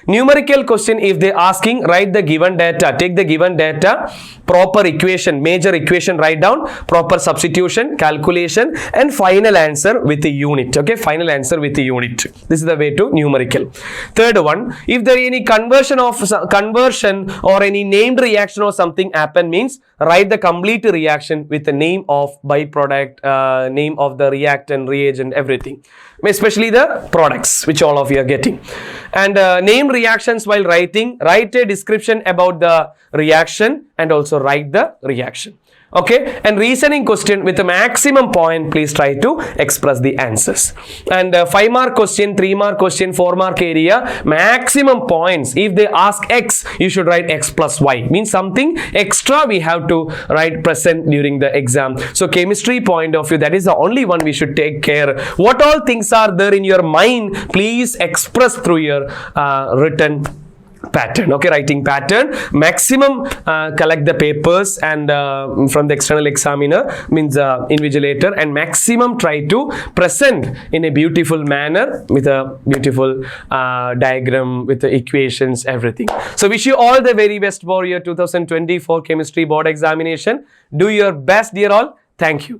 Speaker 1: Numerical question, if they asking, write the given data, take the given data, proper equation, major equation write down, proper substitution, calculation and final answer with the unit. Okay, final answer with the unit. This is the way to numerical. Third one, if there is any conversion or any named reaction or something happen, means write the complete reaction with the name of byproduct, name of the reactant, reagent, everything, especially the products which all of you are getting. And name reactions while writing, write a description about the reaction and also write the reaction. Okay, and reasoning question with a maximum point, please try to express the answers. And 5 mark question, 3 mark question, 4 mark area, maximum points. If they ask X, you should write X plus Y. Means something extra we have to write present during the exam. So chemistry point of view, that is the only one we should take care. What all things are there in your mind, please express through your written pattern. Okay, writing pattern. Maximum collect the papers and from the external examiner, means invigilator, and maximum try to present in a beautiful manner with a beautiful diagram with the equations, everything. So wish you all the very best for your 2024 chemistry board examination. Do your best, dear all. Thank you.